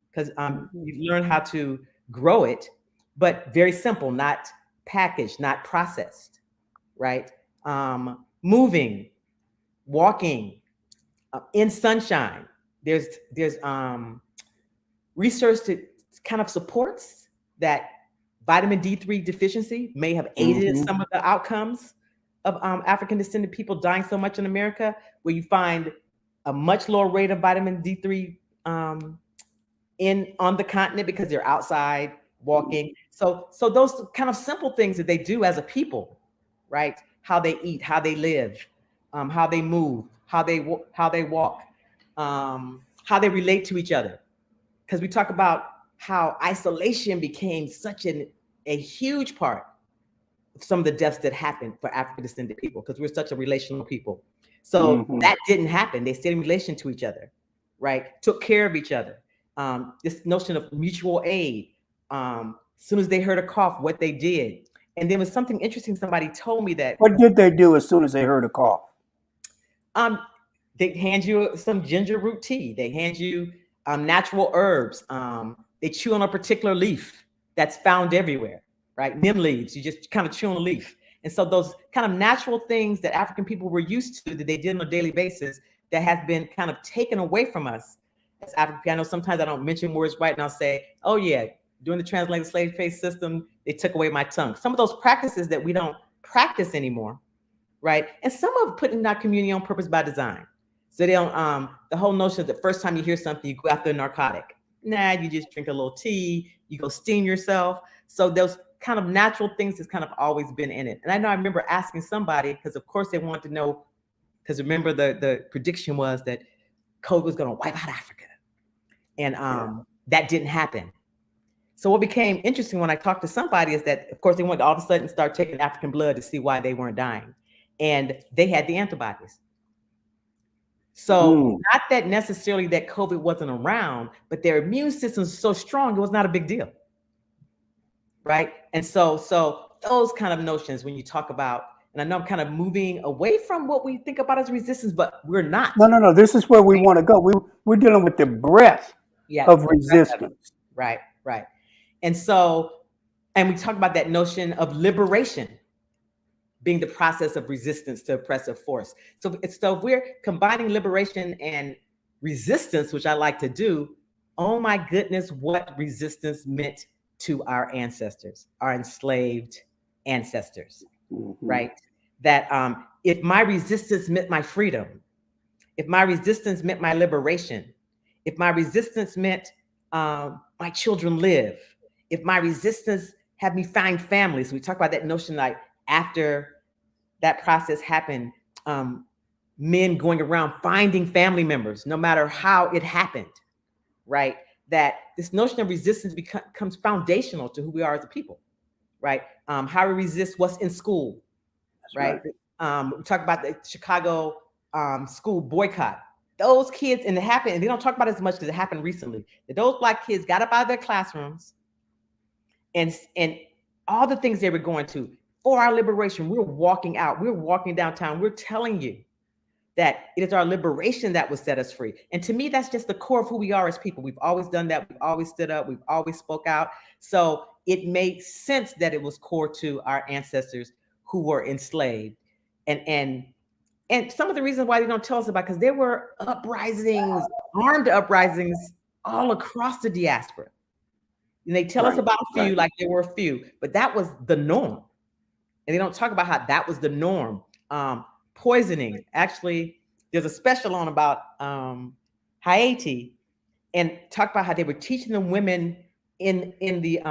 Speaker 2: because you learn how to grow it, but very simple, not packaged, not processed, right? Moving, walking, in sunshine. There's research that kind of supports that vitamin D3 deficiency may have aided in some of the outcomes of African descended people dying so much in America, where you find a much lower rate of vitamin D3 on the continent because they're outside walking. So those kind of simple things that they do as a people, right? How they eat, how they live, how they move, how they walk, how they relate to each other. Because we talk about how isolation became such a huge part of some of the deaths that happened for African descended people, because we're such a relational people. So that didn't happen. They stayed in relation to each other, right? Took care of each other. This notion of mutual aid. As soon as they heard a cough, what they did. And there was something interesting. Somebody told me that.
Speaker 1: What did they do as soon as they heard a cough?
Speaker 2: They hand you some ginger root tea. They hand you natural herbs. They chew on a particular leaf that's found everywhere, right? Neem leaves. You just kind of chew on a leaf. And so those kind of natural things that African people were used to, that they did on a daily basis, that has been kind of taken away from us as African people. I know sometimes I don't mention words right, and I'll say, oh yeah, during the transatlantic slave trade system, they took away my tongue. Some of those practices that we don't practice anymore, right? And some of put in our community on purpose by design. So they don't, the whole notion of the first time you hear something, you go after a narcotic. Nah, you just drink a little tea, you go steam yourself. So those kind of natural things has kind of always been in it. And I know I remember asking somebody, because of course they wanted to know, because remember the prediction was that COVID was going to wipe out Africa. And that didn't happen. So what became interesting when I talked to somebody is that, of course, they wanted to all of a sudden start taking African blood to see why they weren't dying. And they had the antibodies. So not that necessarily that COVID wasn't around, but their immune system is so strong, it was not a big deal. Right? And so those kind of notions when you talk about, and I know I'm kind of moving away from what we think about as resistance, but we're not.
Speaker 1: No. This is where we want to go. We're dealing with the breadth of resistance.
Speaker 2: Right. And we talk about that notion of liberation being the process of resistance to oppressive force. So if we're combining liberation and resistance, which I like to do, oh my goodness, what resistance meant to our ancestors, our enslaved ancestors, right? That if my resistance meant my freedom, if my resistance meant my liberation, if my resistance meant my children live, if my resistance had me find families, we talk about that notion like after that process happened, men going around finding family members, no matter how it happened, right? That this notion of resistance becomes foundational to who we are as a people, right? How we resist what's in school, right? We talk about the Chicago school boycott. Those kids, and it happened, and they don't talk about it as much because it happened recently, that those Black kids got up out of their classrooms and all the things they were going to for our liberation. We're walking out, we're walking downtown, we're telling you that it is our liberation that will set us free. And to me, that's just the core of who we are as people. We've always done that. We've always stood up. We've always spoke out. So it made sense that it was core to our ancestors who were enslaved. And some of the reasons why they don't tell us about, because there were uprisings, armed uprisings all across the diaspora. And they tell us about a few, like there were a few, but that was the norm. And they don't talk about how that was the norm. Poisoning. Actually, there's a special on about Haiti, and talk about how they were teaching the women in the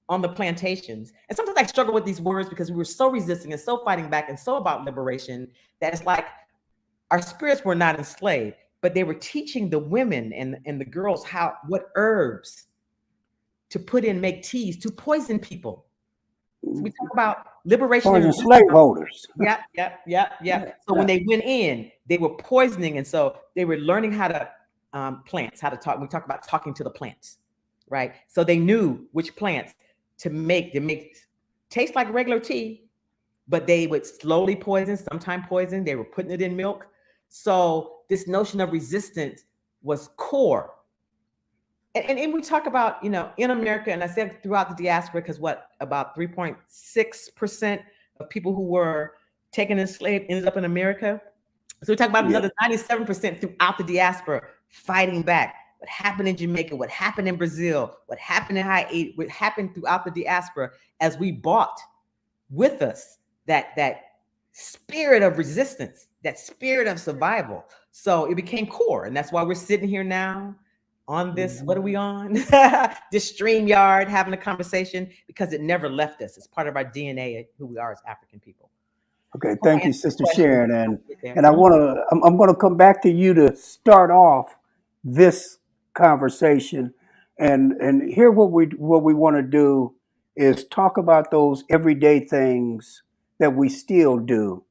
Speaker 2: on the plantations. And sometimes I struggle with these words because we were so resisting and so fighting back and so about liberation that it's like our spirits were not enslaved, but they were teaching the women and the girls what herbs to put in, make teas to poison people. So we talk about liberation
Speaker 1: Poison
Speaker 2: and
Speaker 1: slaveholders.
Speaker 2: Yeah. So when they went in, they were poisoning, and so they were learning how to plants, how to talk. We talk about talking to the plants, right? So they knew which plants to make taste like regular tea, but they would slowly poison, sometimes poison. They were putting it in milk. So this notion of resistance was core. And we talk about, in America, and I said throughout the diaspora, because about 3.6% of people who were taken as slaves ended up in America. So we talk about another 97% throughout the diaspora fighting back. What happened in Jamaica, what happened in Brazil, what happened in Haiti, what happened throughout the diaspora as we brought with us that spirit of resistance, that spirit of survival. So it became core. And that's why we're sitting here now on this, what are we on? This StreamYard, having a conversation, because it never left us. It's part of our DNA, who we are as African people.
Speaker 1: Okay, thank you, Sister Sharon. And I'm gonna come back to you to start off this conversation. And here what we want to do is talk about those everyday things that we still do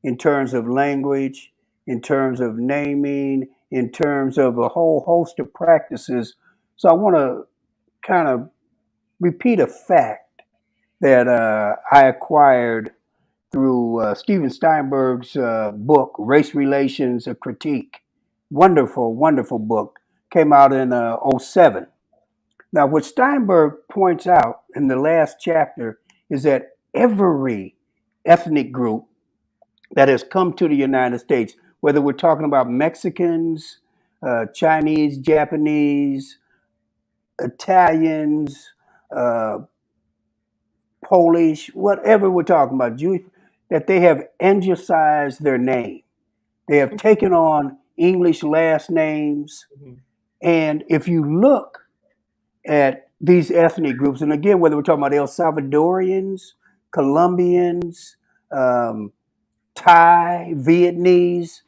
Speaker 1: in terms of language, in terms of naming, in terms of a whole host of practices. So I want to kind of repeat a fact that I acquired through Steven Steinberg's book, Race Relations, A Critique. Wonderful, wonderful book. Came out in 07. Now, what Steinberg points out in the last chapter is that every ethnic group that has come to the United States, whether we're talking about Mexicans, Chinese, Japanese, Italians, Polish, whatever we're talking about, Jewish, that they have anglicized their name. They have taken on English last names. And if you look at these ethnic groups, and again, whether we're talking about El Salvadorians, Colombians, Thai, Vietnamese,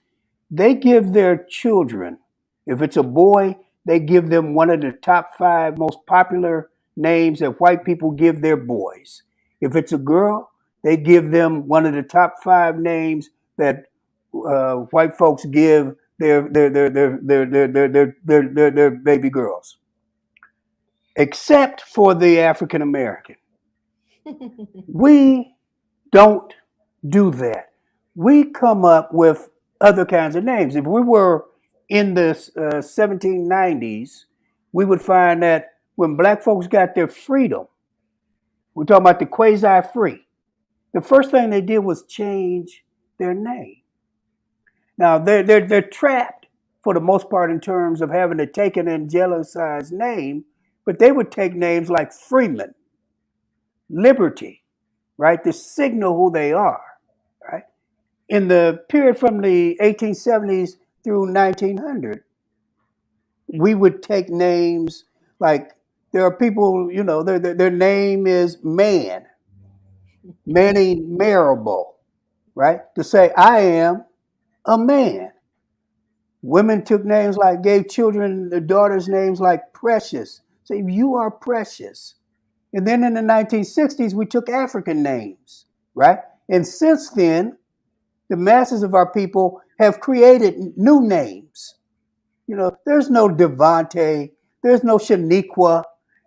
Speaker 1: they give their children, if it's a boy, they give them one of the top 5 most popular names that white people give their boys. If it's a girl, they give them one of the top 5 names that white folks give their baby girls, except for the African American. We don't do that. We come up with other kinds of names. If we were in the 1790s, we would find that when black folks got their freedom, we're talking about the quasi-free, the first thing they did was change their name. Now, they're trapped for the most part in terms of having to take an anglicized name, but they would take names like Freeman, Liberty, right, to signal who they are, right? In the period from the 1870s through 1900, we would take names like, there are people, their name is Man, Manning Marable, right? To say, I am a man. Women took names like, gave children, their daughters names like Precious. Say, you are precious. And then in the 1960s, we took African names, right? And since then, the masses of our people have created new names. There's no Devante, there's no Shaniqua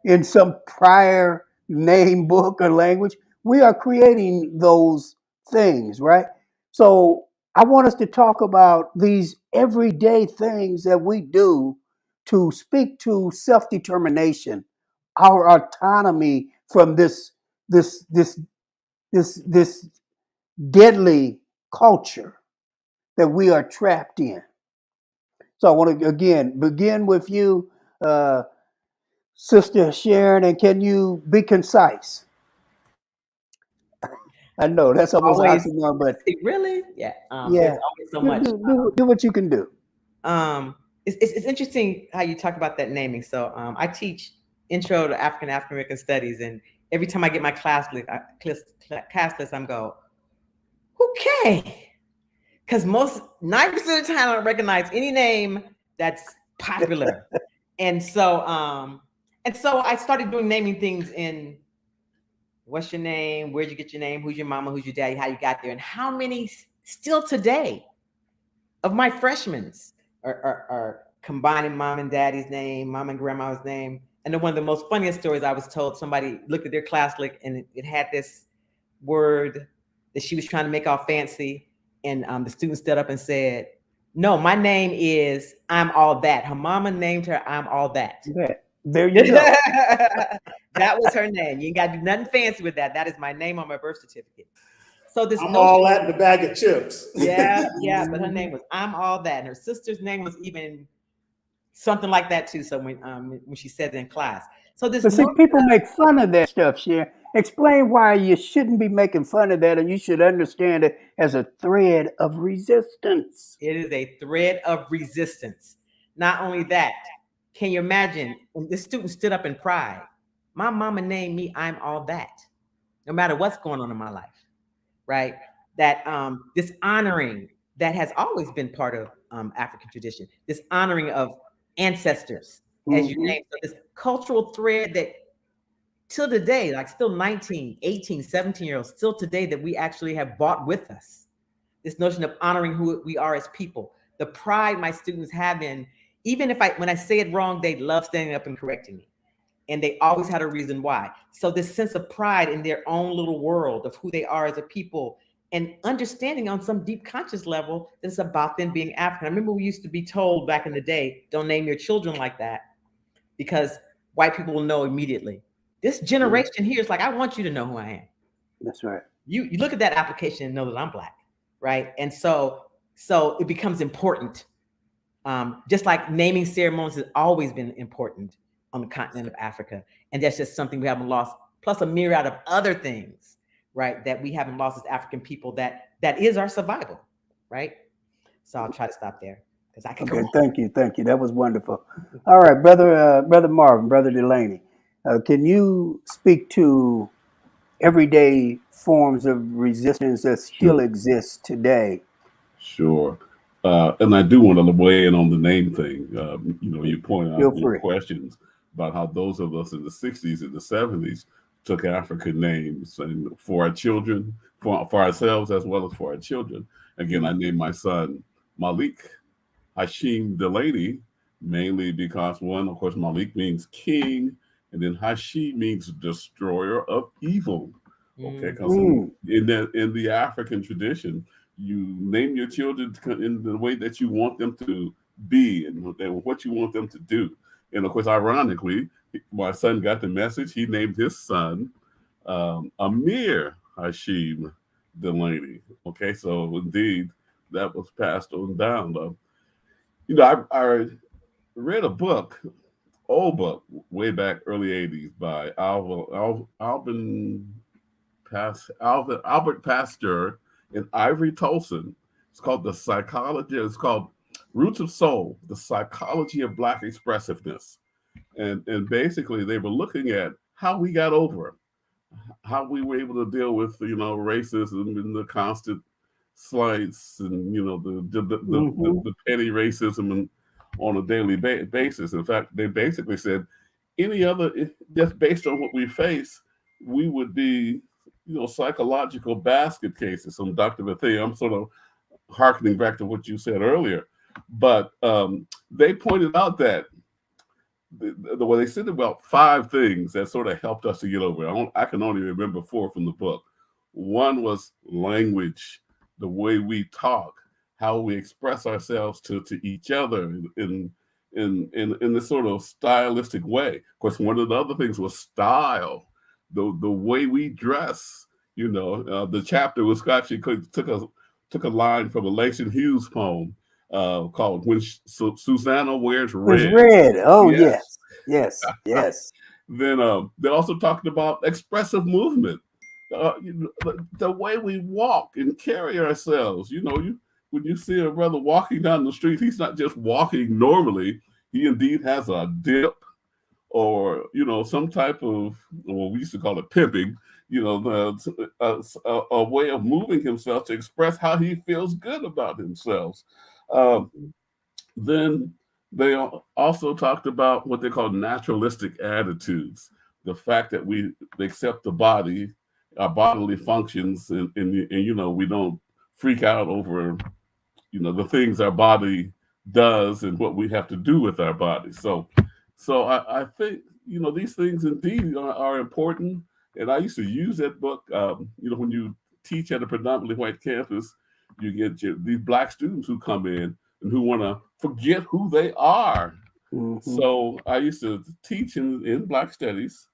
Speaker 1: in some prior name book or language. We are creating those things, right? So I want us to talk about these everyday things that we do to speak to self-determination, our autonomy from this deadly culture that we are trapped in. So I want to again begin with you, Sister Sharon, and can you be concise? I know that's almost oxymoron, but
Speaker 2: really,
Speaker 1: yeah,
Speaker 2: there's always so much.
Speaker 1: Do what you can do.
Speaker 2: It's interesting how you talk about that naming. So I teach Intro to African American Studies, and every time I get my class list, I'm go, okay, because most 90% of the time I don't recognize any name that's popular. And so I started doing naming things in what's your name, where'd you get your name, who's your mama, who's your daddy, how you got there, and how many still today of my freshmen are combining mom and daddy's name, mom and grandma's name. And then one of the most funniest stories I was told, somebody looked at their class list and it had this word that she was trying to make all fancy. And the student stood up and said, "No, my name is I'm all that." Her mama named her I'm all that.
Speaker 1: There you go.
Speaker 2: That was her name. You ain't got to do nothing fancy with that. That is my name on my birth certificate. So this
Speaker 3: I'm all that in the bag of chips.
Speaker 2: Yeah. But her name was I'm all that, and her sister's name was even something like that too. So when she said it in class, so this.
Speaker 1: But see, people make fun of that stuff, Sharon. Explain why you shouldn't be making fun of that, and you should understand it as a thread of resistance.
Speaker 2: It is a thread of resistance. Not only that, can you imagine when this student stood up in pride? My mama named me I'm all that, no matter what's going on in my life, right? That this honoring that has always been part of African tradition, this honoring of ancestors, as you named, so this cultural thread that till today, like still 19, 18, 17-year-olds, still today that we actually have brought with us. This notion of honoring who we are as people, the pride my students have in, even if when I say it wrong, they love standing up and correcting me. And they always had a reason why. So this sense of pride in their own little world of who they are as a people, and understanding on some deep conscious level that it's about them being African. I remember we used to be told back in the day, don't name your children like that because white people will know immediately. This generation here is like, I want you to know who I am.
Speaker 1: That's right.
Speaker 2: You look at that application and know that I'm Black, right? And so it becomes important. Just like naming ceremonies has always been important on the continent of Africa. And that's just something we haven't lost, plus a myriad of other things, right, that we haven't lost as African people that is our survival, right? So I'll try to stop there because I can go on.
Speaker 1: Thank you. That was wonderful. All right, brother Marvin, brother Delany, can you speak to everyday forms of resistance that still exist today?
Speaker 4: Sure. And I do want to weigh in on the name thing. You point out in your questions about how those of us in the 60s and the 70s took African names and for our children, for ourselves as well as for our children. Again, I named my son Malik Hashim Delany, mainly because one, of course, Malik means king, and then Hashim means destroyer of evil. Okay, because in the African tradition, you name your children in the way that you want them to be and what you want them to do. And of course, ironically, my son got the message. He named his son Amir Hashim Delany. Okay, so indeed, that was passed on down. I read a book, old book, way back early 80s by Albert Pasteur and Ivory Tolson. It's called It's called Roots of Soul, The Psychology of Black Expressiveness. And basically they were looking at how we got over, how we were able to deal with, racism and the constant slights and, the petty racism and on a daily basis. In fact, they basically said just based on what we face, we would be, psychological basket cases. So Dr. Bethea, I'm sort of hearkening back to what you said earlier, but they pointed out that they said about 5 things that sort of helped us to get over it. I can only remember 4 from the book. One was language, the way we talk, how we express ourselves to each other in this sort of stylistic way. Of course, one of the other things was style, the way we dress. The chapter was actually took a line from a Langston Hughes poem called "When Susanna Wears Red."
Speaker 1: Red. Oh yes. Then
Speaker 4: they also talked about expressive movement, the way we walk and carry ourselves. When you see a brother walking down the street, he's not just walking normally. He indeed has a dip, or some type of, well, we used to call it pimping, a way of moving himself to express how he feels good about himself. Then they also talked about what they call naturalistic attitudes, the fact that we accept the body, our bodily functions, and we don't freak out over the things our body does and what we have to do with our body. So I think these things indeed are important. And I used to use that book. When you teach at a predominantly white campus, you get these Black students who come in and who want to forget who they are. So I used to teach in Black studies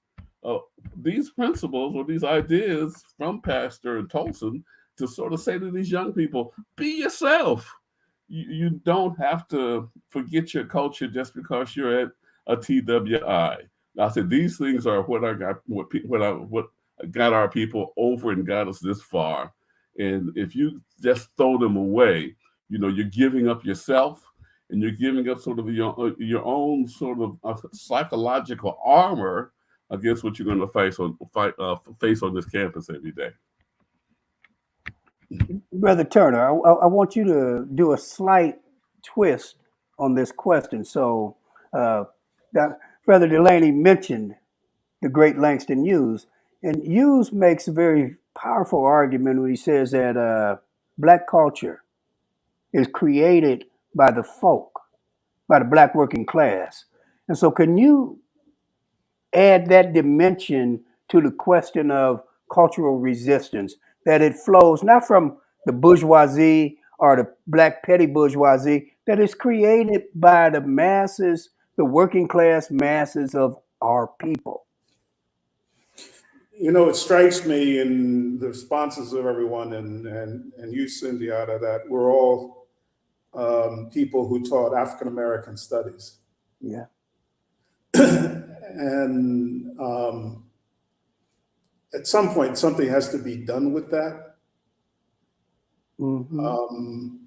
Speaker 4: these principles or these ideas from Pastor and Tolson to sort of say to these young people, be yourself. You don't have to forget your culture just because you're at a TWI. I said these things are what got our people over and got us this far. And if you just throw them away, you're giving up yourself, and you're giving up sort of your own sort of psychological armor against what you're going to face on this campus every day.
Speaker 1: Brother Turner, I want you to do a slight twist on this question. So, Brother Delany mentioned the great Langston Hughes, and Hughes makes a very powerful argument when he says that Black culture is created by the folk, by the Black working class. And so can you add that dimension to the question of cultural resistance, that it flows not from the bourgeoisie or the Black petty bourgeoisie, that is created by the masses, the working class masses of our people?
Speaker 3: It strikes me in the responses of everyone and you, Sundiata, that we're all people who taught African American studies.
Speaker 1: Yeah.
Speaker 3: And at some point, something has to be done with that. In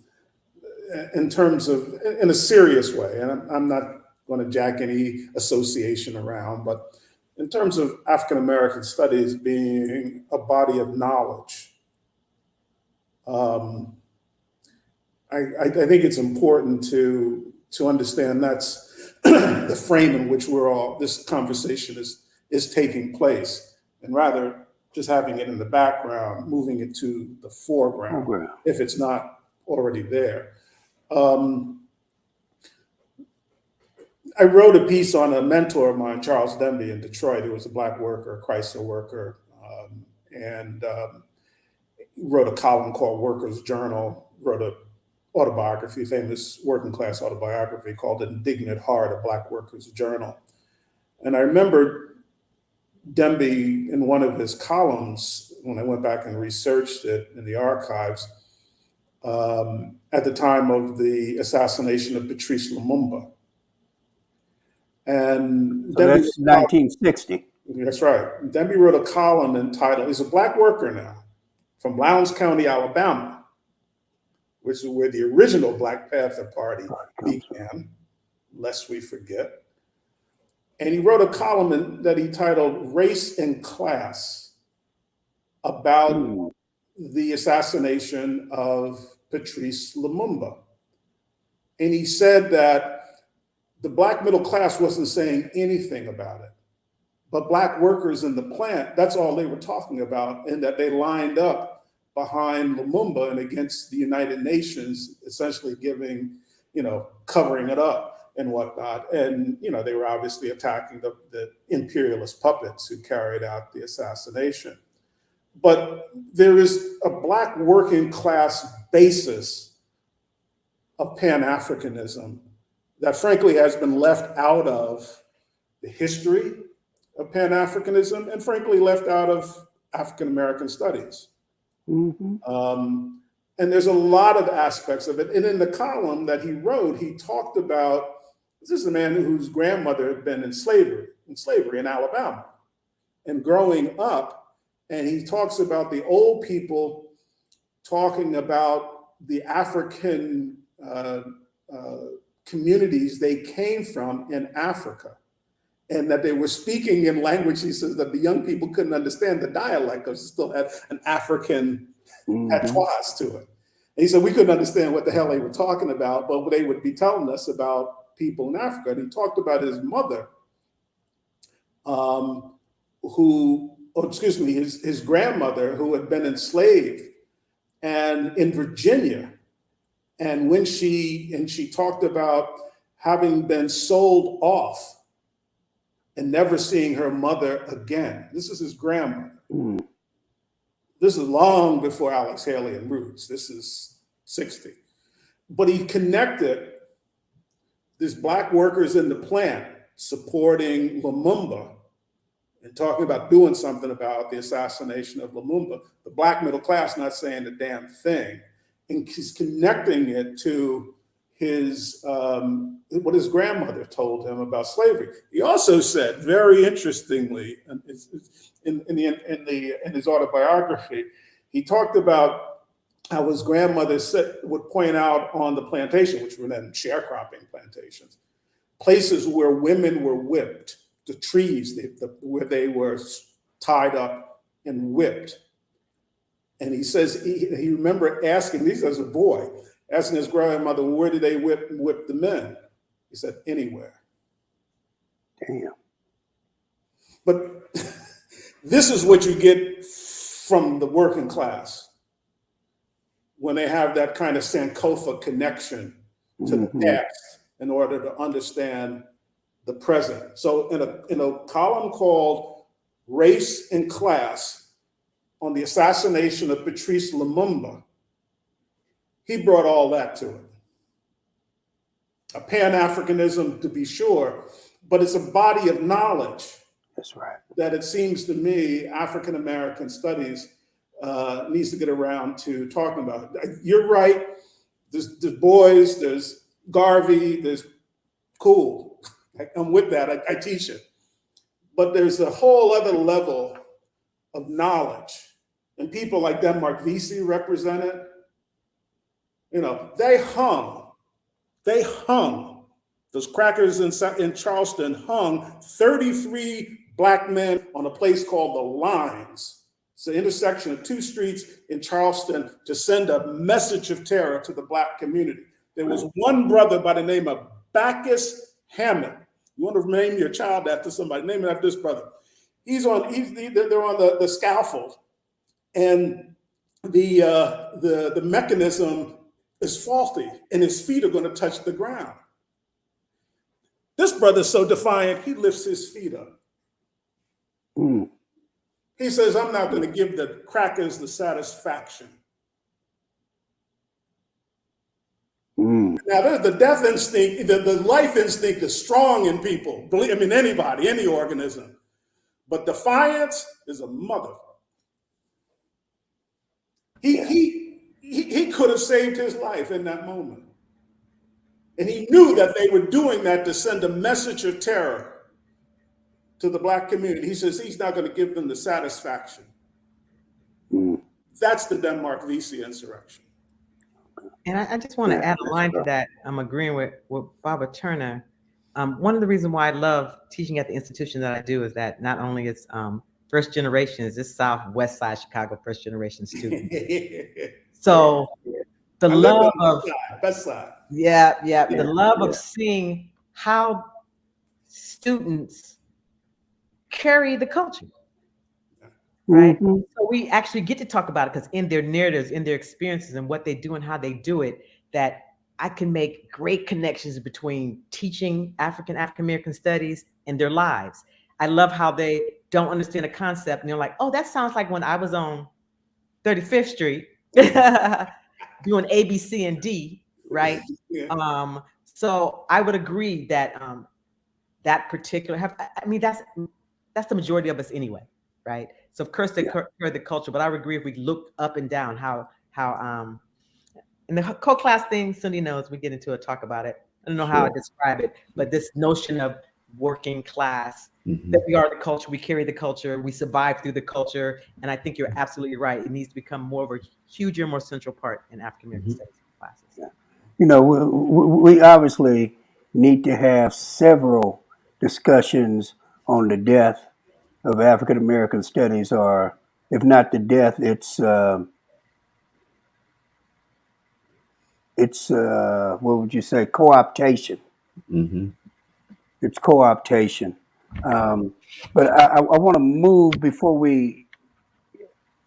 Speaker 3: terms of, in a serious way, and I'm not going to jack any association around, but in terms of African American studies being a body of knowledge, I think it's important to understand that's the frame in which this conversation is taking place, and rather just having it in the background, moving it to the foreground, if it's not already there. I wrote a piece on a mentor of mine, Charles Denby, in Detroit, who was a Black worker, a Chrysler worker, and wrote a column called Workers' Journal, wrote an autobiography, famous working class autobiography called Indignant Heart, a Black Workers' Journal. And I remember Denby, in one of his columns, when I went back and researched it in the archives, at the time of the assassination of Patrice Lumumba. And
Speaker 1: so that's 1960.
Speaker 3: That's right. Denby wrote a column entitled, he's a Black worker now, from Lowndes County, Alabama, which is where the original Black Panther Party began, lest we forget. And he wrote a column that he titled Race and Class, about the assassination of Patrice Lumumba. And he said that the Black middle class wasn't saying anything about it, but Black workers in the plant, that's all they were talking about, and that they lined up behind Lumumba and against the United Nations, essentially covering it up and whatnot. And, they were obviously attacking the imperialist puppets who carried out the assassination. But there is a Black working class basis of Pan-Africanism that frankly has been left out of the history of Pan-Africanism and frankly left out of African-American studies. And there's a lot of aspects of it. And in the column that he wrote, he talked about, this is a man whose grandmother had been in slavery in Alabama and growing up. And he talks about the old people talking about the African communities they came from in Africa, and that they were speaking in language, he says, that the young people couldn't understand the dialect because it still had an African patois to it. And he said, we couldn't understand what the hell they were talking about, but they would be telling us about people in Africa. And he talked about his mother, his grandmother, who had been enslaved and in Virginia. And when she talked about having been sold off and never seeing her mother again. This is his grandmother. This is long before Alex Haley and Roots. This is 60. But he connected these Black workers in the plant supporting Lumumba and talking about doing something about the assassination of Lumumba. The Black middle class not saying a damn thing. And he's connecting it to his what his grandmother told him about slavery. He also said, very interestingly, in his autobiography, he talked about how his grandmother would point out on the plantation, which were then sharecropping plantations, places where women were whipped, the trees where they were tied up and whipped. And he says he remember asking, these as a boy, asking his grandmother, where did they whip the men? He said, anywhere.
Speaker 1: Damn.
Speaker 3: But this is what you get from the working class when they have that kind of Sankofa connection to the past in order to understand the present. So in a column called Race and Class on the assassination of Patrice Lumumba, he brought all that to it. A Pan-Africanism, to be sure, but it's a body of knowledge.
Speaker 1: That's right.
Speaker 3: That it seems to me African-American studies needs to get around to talking about. You're right. There's Boys, there's Garvey, there's cool. I'm with that. I teach it. But there's a whole other level of knowledge. And people like Denmark Vesey represented. You know, they hung. Those crackers in Charleston hung 33 Black men on a place called the Lines. It's the intersection of two streets in Charleston to send a message of terror to the Black community. There was one brother by the name of Bacchus Hammond. You want to name your child after somebody, name it after this brother. They're on the scaffold, and the mechanism is faulty, and his feet are going to touch the ground. This brother's so defiant, he lifts his feet up. He says, I'm not going to give the crackers the satisfaction. Now, there's the death instinct, the life instinct is strong in people. Anybody, any organism. But defiance is a motherfucker. He could have saved his life in that moment. And he knew that they were doing that to send a message of terror to the Black community. He says he's not going to give them the satisfaction. That's the Denmark Vesey insurrection.
Speaker 2: And I just want to add a line to that. I'm agreeing with Barbara Turner. One of the reasons why I love teaching at the institution that I do is that not only it's first generation, it's this Southwest Side Chicago first generation student. So the love of
Speaker 3: best side.
Speaker 2: The love of seeing how students carry the culture. Right. So we actually get to talk about it because in their narratives, in their experiences and what they do and how they do it, that I can make great connections between teaching African-American studies and their lives. I love how they don't understand a concept and they're like, oh, that sounds like when I was on 35th Street doing A, B, C, and D, right? Yeah. So I would agree that that particular, that's the majority of us anyway, right? So of course they carry the culture, but I would agree if we look up and down how and the co-class thing, Cindy knows, we get into it, talk about it. I don't know how I describe it, but this notion of working class, that we are the culture, we carry the culture, we survive through the culture. And I think you're absolutely right. It needs to become more of a huger, more central part in African-American studies classes.
Speaker 1: Yeah. You know, we obviously need to have several discussions on the death of African American studies, or if not the death, it's what would you say, co-optation.
Speaker 4: Mm-hmm.
Speaker 1: It's co-optation. But I want to move before we.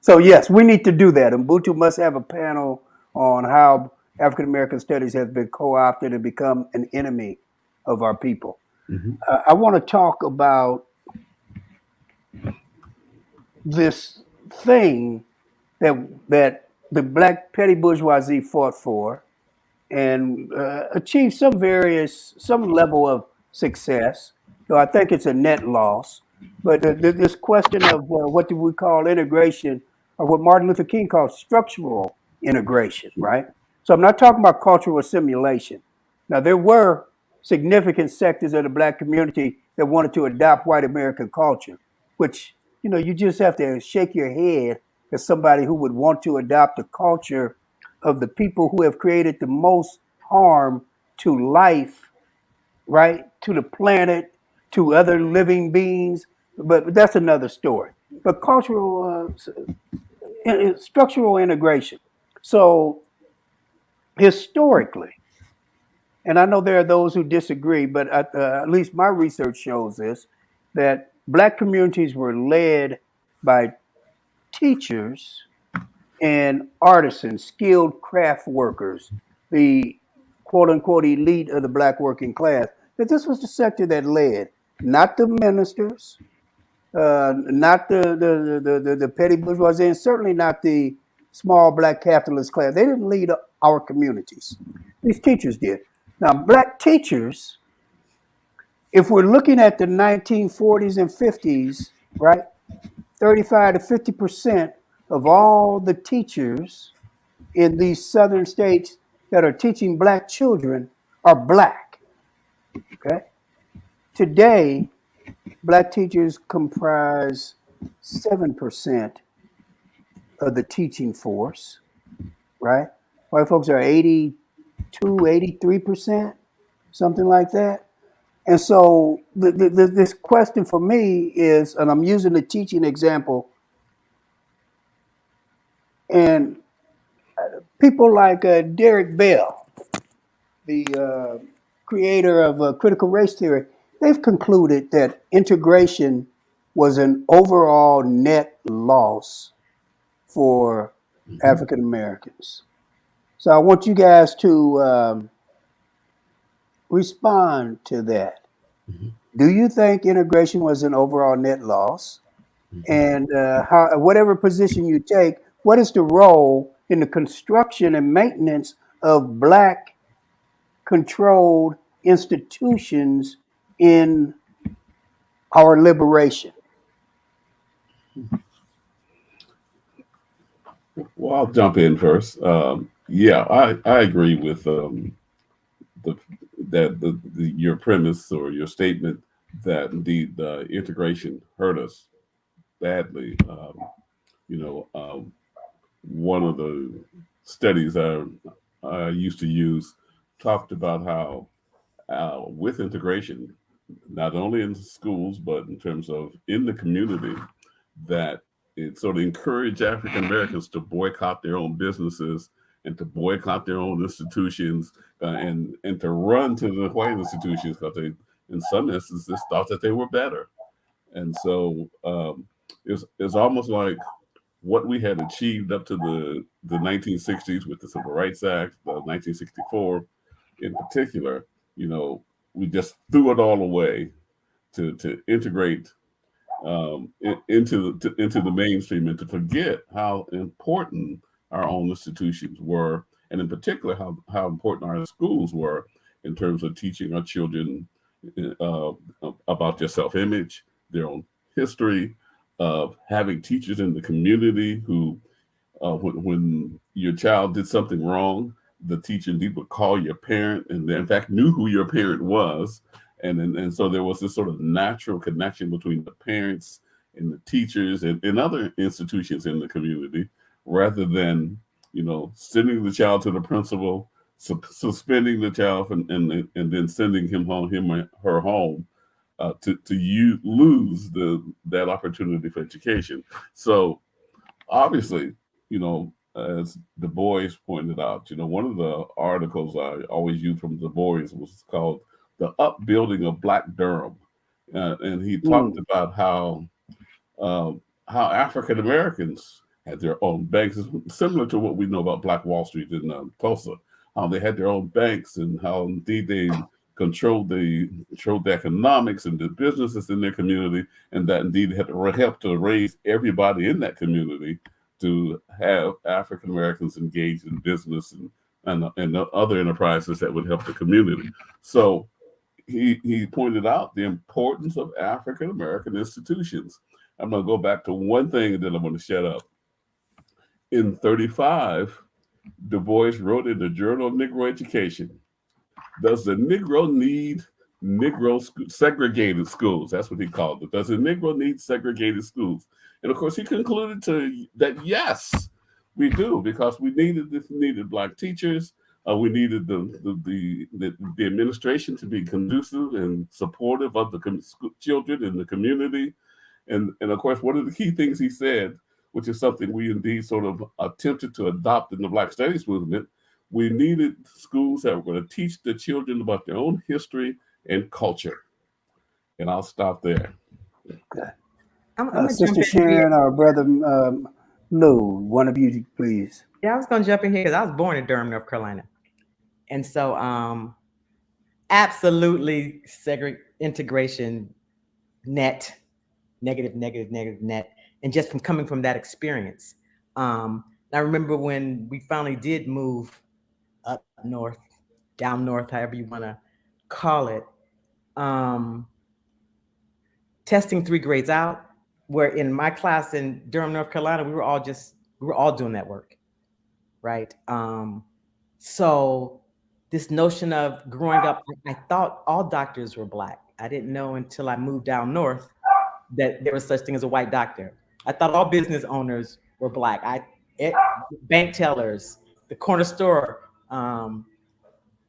Speaker 1: So yes, we need to do that. Ubuntu must have a panel on how African American studies has been co-opted and become an enemy of our people.
Speaker 4: Mm-hmm.
Speaker 1: I want to talk about this thing that the black petty bourgeoisie fought for and achieved some level of success. So I think it's a net loss. But this question of what do we call integration, or what Martin Luther King called structural integration, right? So I'm not talking about cultural assimilation. Now, there were significant sectors of the black community that wanted to adopt white American culture, which, you just have to shake your head as somebody who would want to adopt a culture of the people who have created the most harm to life, right? To the planet, to other living beings. But that's another story. But cultural, structural integration. So historically, and I know there are those who disagree, but at least my research shows this, that black communities were led by teachers and artisans, skilled craft workers, the quote unquote elite of the black working class, that this was the sector that led, not the ministers, not the petty bourgeoisie, and certainly not the small black capitalist class. They didn't lead our communities. These teachers did. Now, black teachers, if we're looking at the 1940s and 50s, right, 35 to 50% of all the teachers in these southern states that are teaching black children are black. Okay. Today, black teachers comprise 7% of the teaching force, right? White folks are 82, 83%, something like that. And so this question for me is, and I'm using the teaching example, and people like Derek Bell, the creator of critical race theory, they've concluded that integration was an overall net loss for African Americans. So I want you guys to respond to that.
Speaker 4: Mm-hmm.
Speaker 1: Do you think integration was an overall net loss?
Speaker 4: Mm-hmm.
Speaker 1: And whatever position you take, what is the role in the construction and maintenance of black controlled institutions in our liberation?
Speaker 4: Well, I'll jump in first. Yeah, I agree with the your premise or your statement that indeed the integration hurt us badly. One of the studies I used to use talked about how with integration, not only in schools but in terms of in the community, that it sort of encouraged African Americans to boycott their own businesses and to boycott their own institutions and to run to the white institutions because they, in some instances, thought that they were better. And so it's almost like what we had achieved up to the 1960s with the Civil Rights Act, 1964 in particular, we just threw it all away to integrate into the mainstream and to forget how important our own institutions were, and in particular how important our schools were in terms of teaching our children uh, about their self-image, their own history, of having teachers in the community who, when your child did something wrong, the teacher indeed would call your parent and they, in fact, knew who your parent was. And so there was this sort of natural connection between the parents and the teachers and other institutions in the community, rather than, sending the child to the principal, suspending the child and then sending him or her home lose that opportunity for education. So obviously, as Du Bois pointed out, one of the articles I always use from Du Bois was called "The Upbuilding of Black Durham," and he talked about how African Americans had their own banks, similar to what we know about Black Wall Street in Tulsa. How they had their own banks, and how indeed they controlled the economics and the businesses in their community, and that indeed had to help to raise everybody in that community to have African Americans engaged in business and other enterprises that would help the community. So he pointed out the importance of African American institutions. I'm going to go back to one thing, and then I'm going to shut up. In 1935, Du Bois wrote in the Journal of Negro Education, "Does the Negro need segregated schools?" That's what he called it. Does the Negro need segregated schools? And of course, he concluded that yes, we do, because we needed Black teachers. We needed the administration to be conducive and supportive of the children in the community. And of course, one of the key things he said, which is something we indeed sort of attempted to adopt in the Black Studies movement, we needed schools that were going to teach the children about their own history and culture. And I'll stop there.
Speaker 1: Okay.
Speaker 2: I'm
Speaker 1: Sister Sharon or Brother Lou, one of you, please.
Speaker 2: Yeah, I was going to jump in here because I was born in Durham, North Carolina. And so absolutely integration net, negative net. And just from coming from that experience. I remember when we finally did move up north, down north, however you want to call it, testing 3 grades out, where in my class in Durham, North Carolina, we were all doing that work, right? So this notion of growing up, I thought all doctors were Black. I didn't know until I moved down north that there was such thing as a white doctor. I thought all business owners were Black. Bank tellers, the corner store,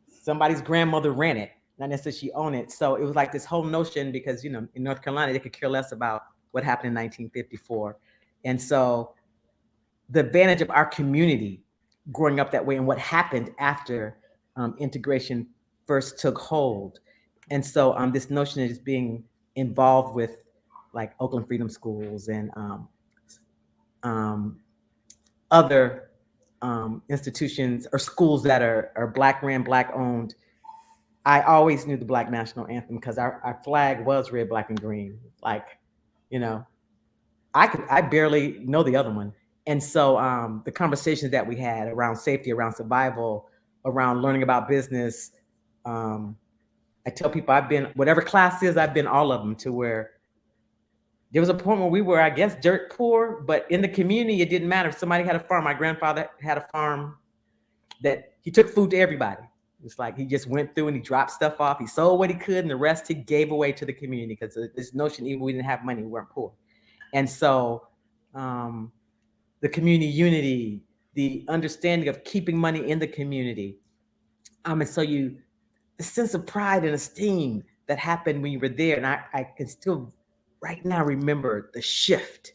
Speaker 2: somebody's grandmother ran it, not necessarily she owned it. So it was like this whole notion, because in North Carolina, they could care less about what happened in 1954. And so the advantage of our community growing up that way and what happened after integration first took hold. And so this notion of just being involved with like Oakland Freedom Schools and other institutions or schools that are Black ran, Black owned. I always knew the Black national anthem because our flag was red, black, and green. Like, I barely know the other one. And so the conversations that we had around safety, around survival, around learning about business, I tell people I've been, whatever class is, I've been all of them, to where there was a point where we were, I guess, dirt poor, but in the community, it didn't matter. If somebody had a farm, my grandfather had a farm that he took food to everybody. It's like he just went through and he dropped stuff off. He sold what he could, and the rest he gave away to the community, because this notion, even we didn't have money, we weren't poor. And so the community unity, the understanding of keeping money in the community. And so the sense of pride and esteem that happened when you were there. And I can still right now remember the shift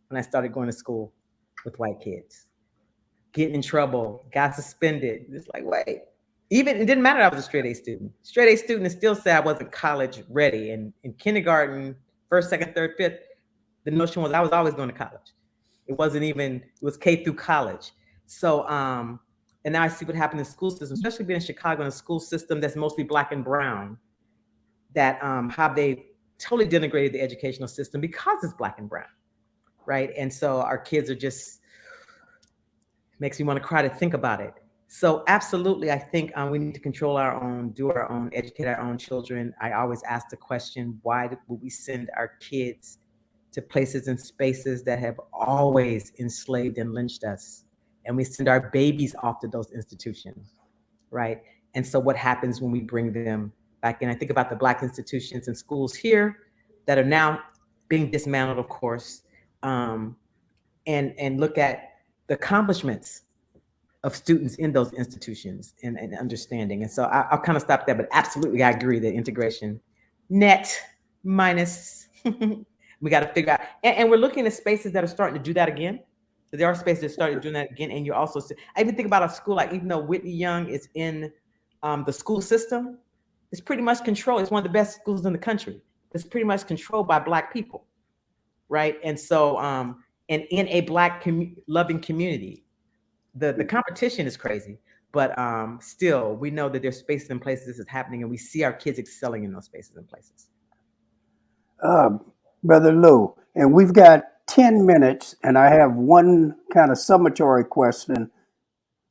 Speaker 2: when I started going to school with white kids, getting in trouble, got suspended. It's like, wait, it didn't matter I was a straight A student. Straight A students still say I wasn't college ready. And in kindergarten, first, second, third, fifth, the notion was I was always going to college. It was K through college. So, and now I see what happened in the school system, especially being in Chicago, in a school system that's mostly Black and brown, that how they totally denigrated the educational system because it's Black and brown, right? And so our kids are just, makes me want to cry to think about it. So absolutely, I think we need to control our own, do our own, educate our own children. I always ask the question, why would we send our kids to places and spaces that have always enslaved and lynched us? And we send our babies off to those institutions, right? And so what happens when we bring them back in? I think about the Black institutions and schools here that are now being dismantled, of course, and look at the accomplishments of students in those institutions and understanding. And so I'll kind of stop there, but absolutely, I agree that integration net minus. We got to figure out, and we're looking at spaces that are starting to do that again. There are spaces that started doing that again, and you also see, I even think about a school like, even though Whitney Young is in the school system, it's pretty much controlled. It's one of the best schools in the country. It's pretty much controlled by Black people, right? And so, and in a Black loving community, the competition is crazy, but still, we know that there's spaces and places this is happening, and we see our kids excelling in those spaces and places.
Speaker 1: Brother Lou, and we've got 10 minutes, and I have one kind of summatory question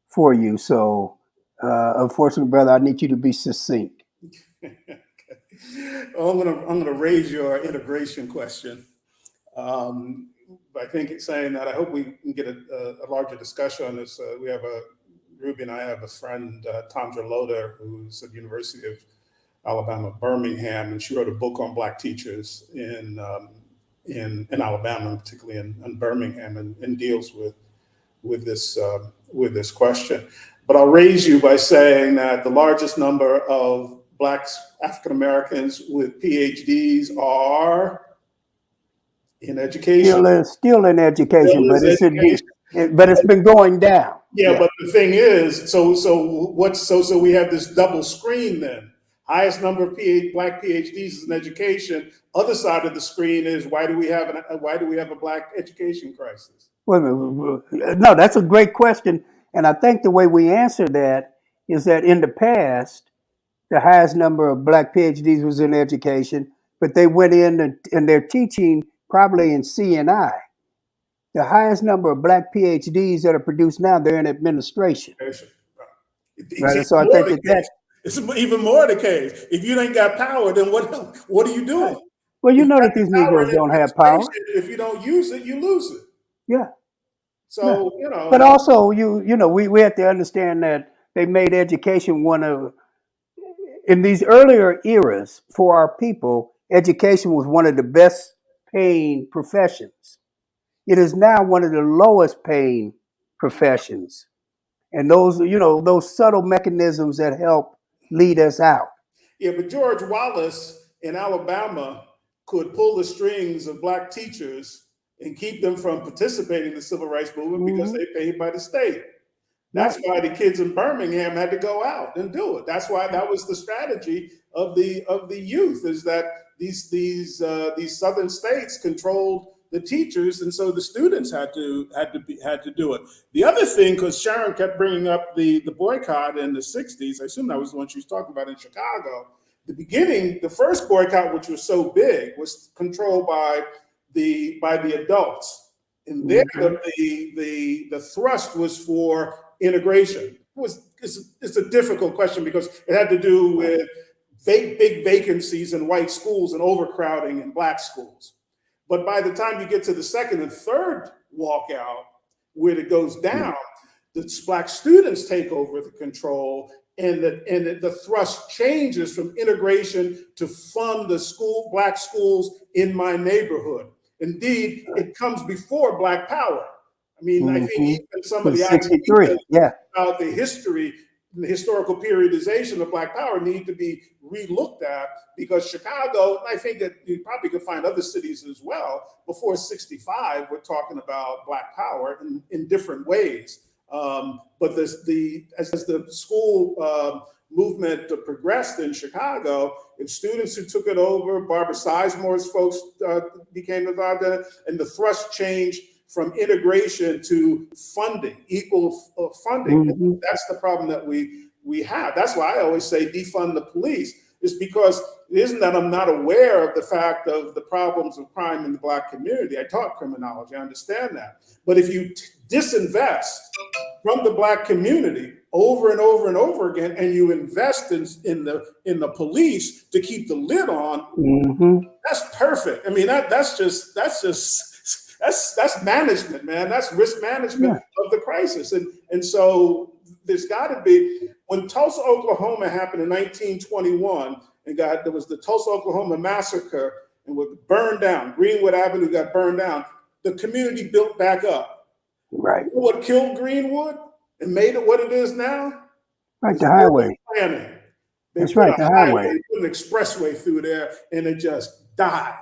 Speaker 1: for you. So, unfortunately, brother, I need you to be succinct.
Speaker 3: Well, I'm gonna raise your integration question. I think it's saying that I hope we can get a larger discussion on this. Ruby and I have a friend, Tandra Loader, who's at the University of Alabama, Birmingham, and she wrote a book on Black teachers in Alabama, particularly in Birmingham, and deals with this question. But I'll raise you by saying that the largest number of Black African Americans with PhDs are in education.
Speaker 1: Still in education, but it's been going down.
Speaker 3: Yeah, but the thing is, so we have this double screen then. Highest number of Black PhDs is in education. Other side of the screen is why do we have a Black education crisis?
Speaker 1: Well, no, that's a great question, and I think the way we answer that is that in the past, the highest number of Black PhDs was in education, but they went in and they're teaching probably in C&I. The highest number of Black PhDs that are produced now, they're in administration.
Speaker 3: Right?
Speaker 1: So I think
Speaker 3: it's even more the case. If you ain't got power, then what are you doing?
Speaker 1: Right. Well, you know that these Negroes don't have power.
Speaker 3: If you don't use it, you lose it.
Speaker 1: Yeah.
Speaker 3: So,
Speaker 1: But also, we have to understand that they made education in these earlier eras for our people, education was one of the best paying professions. It is now one of the lowest paying professions. And those subtle mechanisms that help lead us out.
Speaker 3: Yeah, but George Wallace in Alabama could pull the strings of Black teachers and keep them from participating in the civil rights movement because they paid by the state. That's why the kids in Birmingham had to go out and do it. That's why that was the strategy of the youth, is that these southern states controlled the teachers, and so the students had to do it. The other thing, because Sharon kept bringing up the boycott in the 60s, I assume that was the one she was talking about in Chicago. The first boycott, which was so big, was controlled by the adults, and there the thrust was for integration. It's a difficult question because it had to do with big vacancies in white schools and overcrowding in Black schools. But by the time you get to the second and third walkout, where it goes down, the Black students take over the control, and the thrust changes from integration to fund the Black schools in my neighborhood. Indeed, it comes before Black power. I mean, I think even some of the ideas about the historical periodization of Black power need to be relooked at, because Chicago, and I think that you probably could find other cities as well, before 65, we're talking about Black power in different ways. But as the school movement progressed in Chicago, if students who took it over, Barbara Sizemore's folks became involved in it, and the thrust changed from integration to funding, equal funding. And that's the problem that we have. That's why I always say defund the police, is because it isn't that I'm not aware of the fact of the problems of crime in the Black community. I taught criminology, I understand that. But if you disinvest from the Black community over and over and over again, and you invest in the police to keep the lid on, that's perfect. I mean, that's management, man. That's risk management of the crisis. And so there's got to be, when Tulsa, Oklahoma happened in 1921, and there was the Tulsa, Oklahoma massacre, and was burned down. Greenwood Avenue got burned down. The community built back up.
Speaker 1: Right.
Speaker 3: You know what killed Greenwood and made it what it is now?
Speaker 1: Right, the highway.
Speaker 3: Planning.
Speaker 1: That's right, the highway.
Speaker 3: They put an expressway through there, and it just died.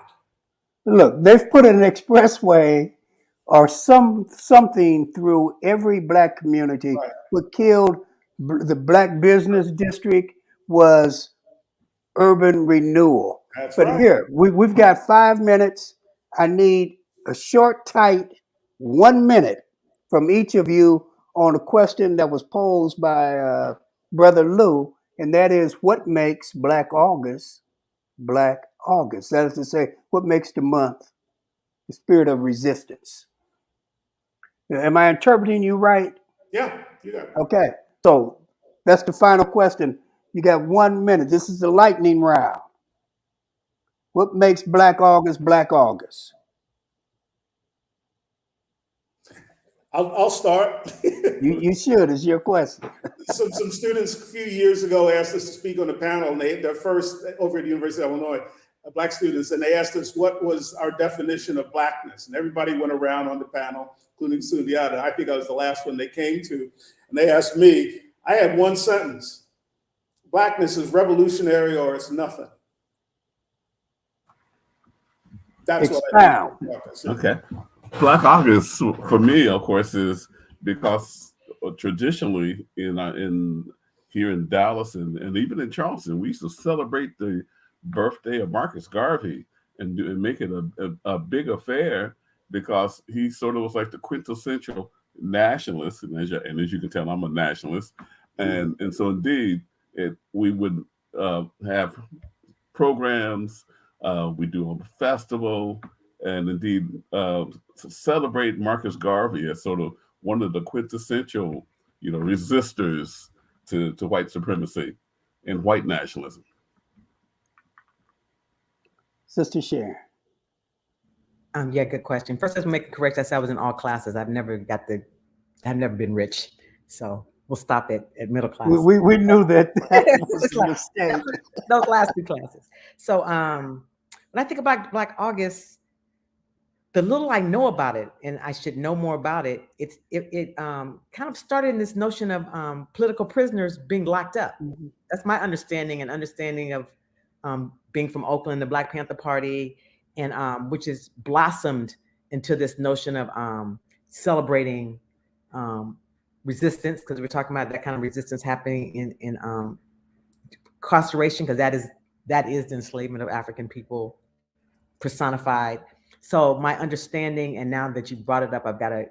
Speaker 1: Look, they've put an expressway or something through every black community.
Speaker 3: Right.
Speaker 1: What killed the black business district was urban renewal.
Speaker 3: That's
Speaker 1: But
Speaker 3: right.
Speaker 1: here, we've got 5 minutes. I need a short, tight 1 minute from each of you on a question that was posed by Brother Lou, and that is what makes Black August Black August? That is to say, what makes the month the spirit of resistance? Am I interpreting you right?
Speaker 3: Yeah, you got it.
Speaker 1: Okay, so that's the final question. You got 1 minute. This is the lightning round. What makes Black August Black August?
Speaker 3: I'll start.
Speaker 1: You should. It's your question.
Speaker 3: Some students a few years ago asked us to speak on a panel, and their first over at the University of Illinois, black students, and they asked us what was our definition of blackness. And everybody went around on the panel, including Sundiata. I think I was the last one they came to. And they asked me, I had one sentence. Blackness is revolutionary or it's nothing. That's
Speaker 1: Expound.
Speaker 3: what I think.
Speaker 4: Okay. Black August for me, of course, is because traditionally in here in Dallas and even in Charleston, we used to celebrate the birthday of Marcus Garvey and make it a big affair because he sort of was like the quintessential nationalist. And as you can tell, I'm a nationalist. And so indeed, we would have programs, we do a festival, and indeed celebrate Marcus Garvey as sort of one of the quintessential, resistors to white supremacy and white nationalism.
Speaker 1: Sister Sharon.
Speaker 2: Yeah, good question. First, let's make it correct. I said I was in all classes. I've never been rich. So we'll stop at middle class.
Speaker 1: We knew that was a mistake.
Speaker 2: Those last two classes. So when I think about Black August, the little I know about it, and I should know more about it, it kind of started in this notion of political prisoners being locked up. Mm-hmm. That's my understanding of being from Oakland, the Black Panther Party, and which has blossomed into this notion of celebrating resistance, because we're talking about that kind of resistance happening in incarceration, because that is the enslavement of African people personified. So my understanding, and now that you brought it up, I've got to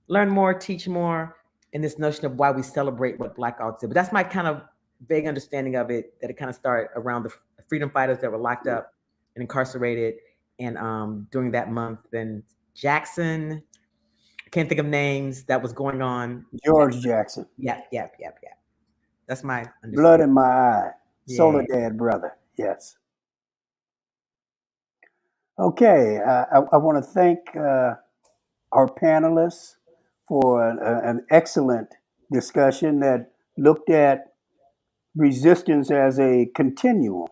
Speaker 2: learn more, teach more in this notion of why we celebrate what Black August is. But that's my kind of vague understanding of it, that it kind of started around the freedom fighters that were locked up and incarcerated, and during that month, then Jackson, I can't think of names, that was going on.
Speaker 1: George Jackson.
Speaker 2: Yeah. That's my understanding.
Speaker 1: Blood in my eye. Yeah. Soledad brother. Yes. Okay. I want to thank our panelists for an excellent discussion that looked at resistance as a continuum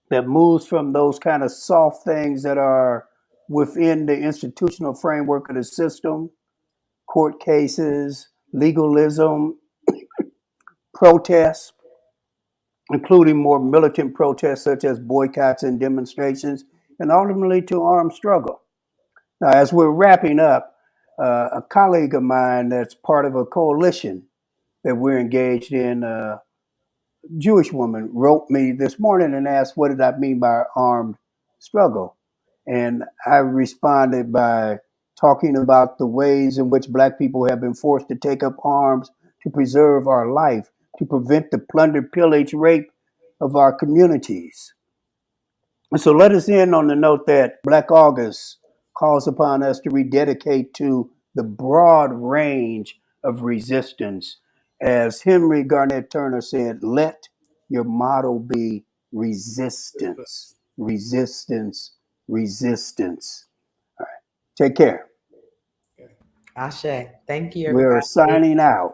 Speaker 1: that moves from those kind of soft things that are within the institutional framework of the system, court cases, legalism, protests, including more militant protests such as boycotts and demonstrations, and ultimately to armed struggle. Now, as we're wrapping up, a colleague of mine that's part of a coalition that we're engaged in, a Jewish woman, wrote me this morning and asked, what did I mean by armed struggle? And I responded by talking about the ways in which Black people have been forced to take up arms to preserve our life, to prevent the plunder, pillage, rape of our communities. And so let us end on the note that Black August calls upon us to rededicate to the broad range of resistance. As Henry Garnett Turner said, let your motto be resistance, resistance, resistance. All right. Take care.
Speaker 2: Ashe. Thank you,
Speaker 1: We're
Speaker 2: everybody.
Speaker 1: signing out.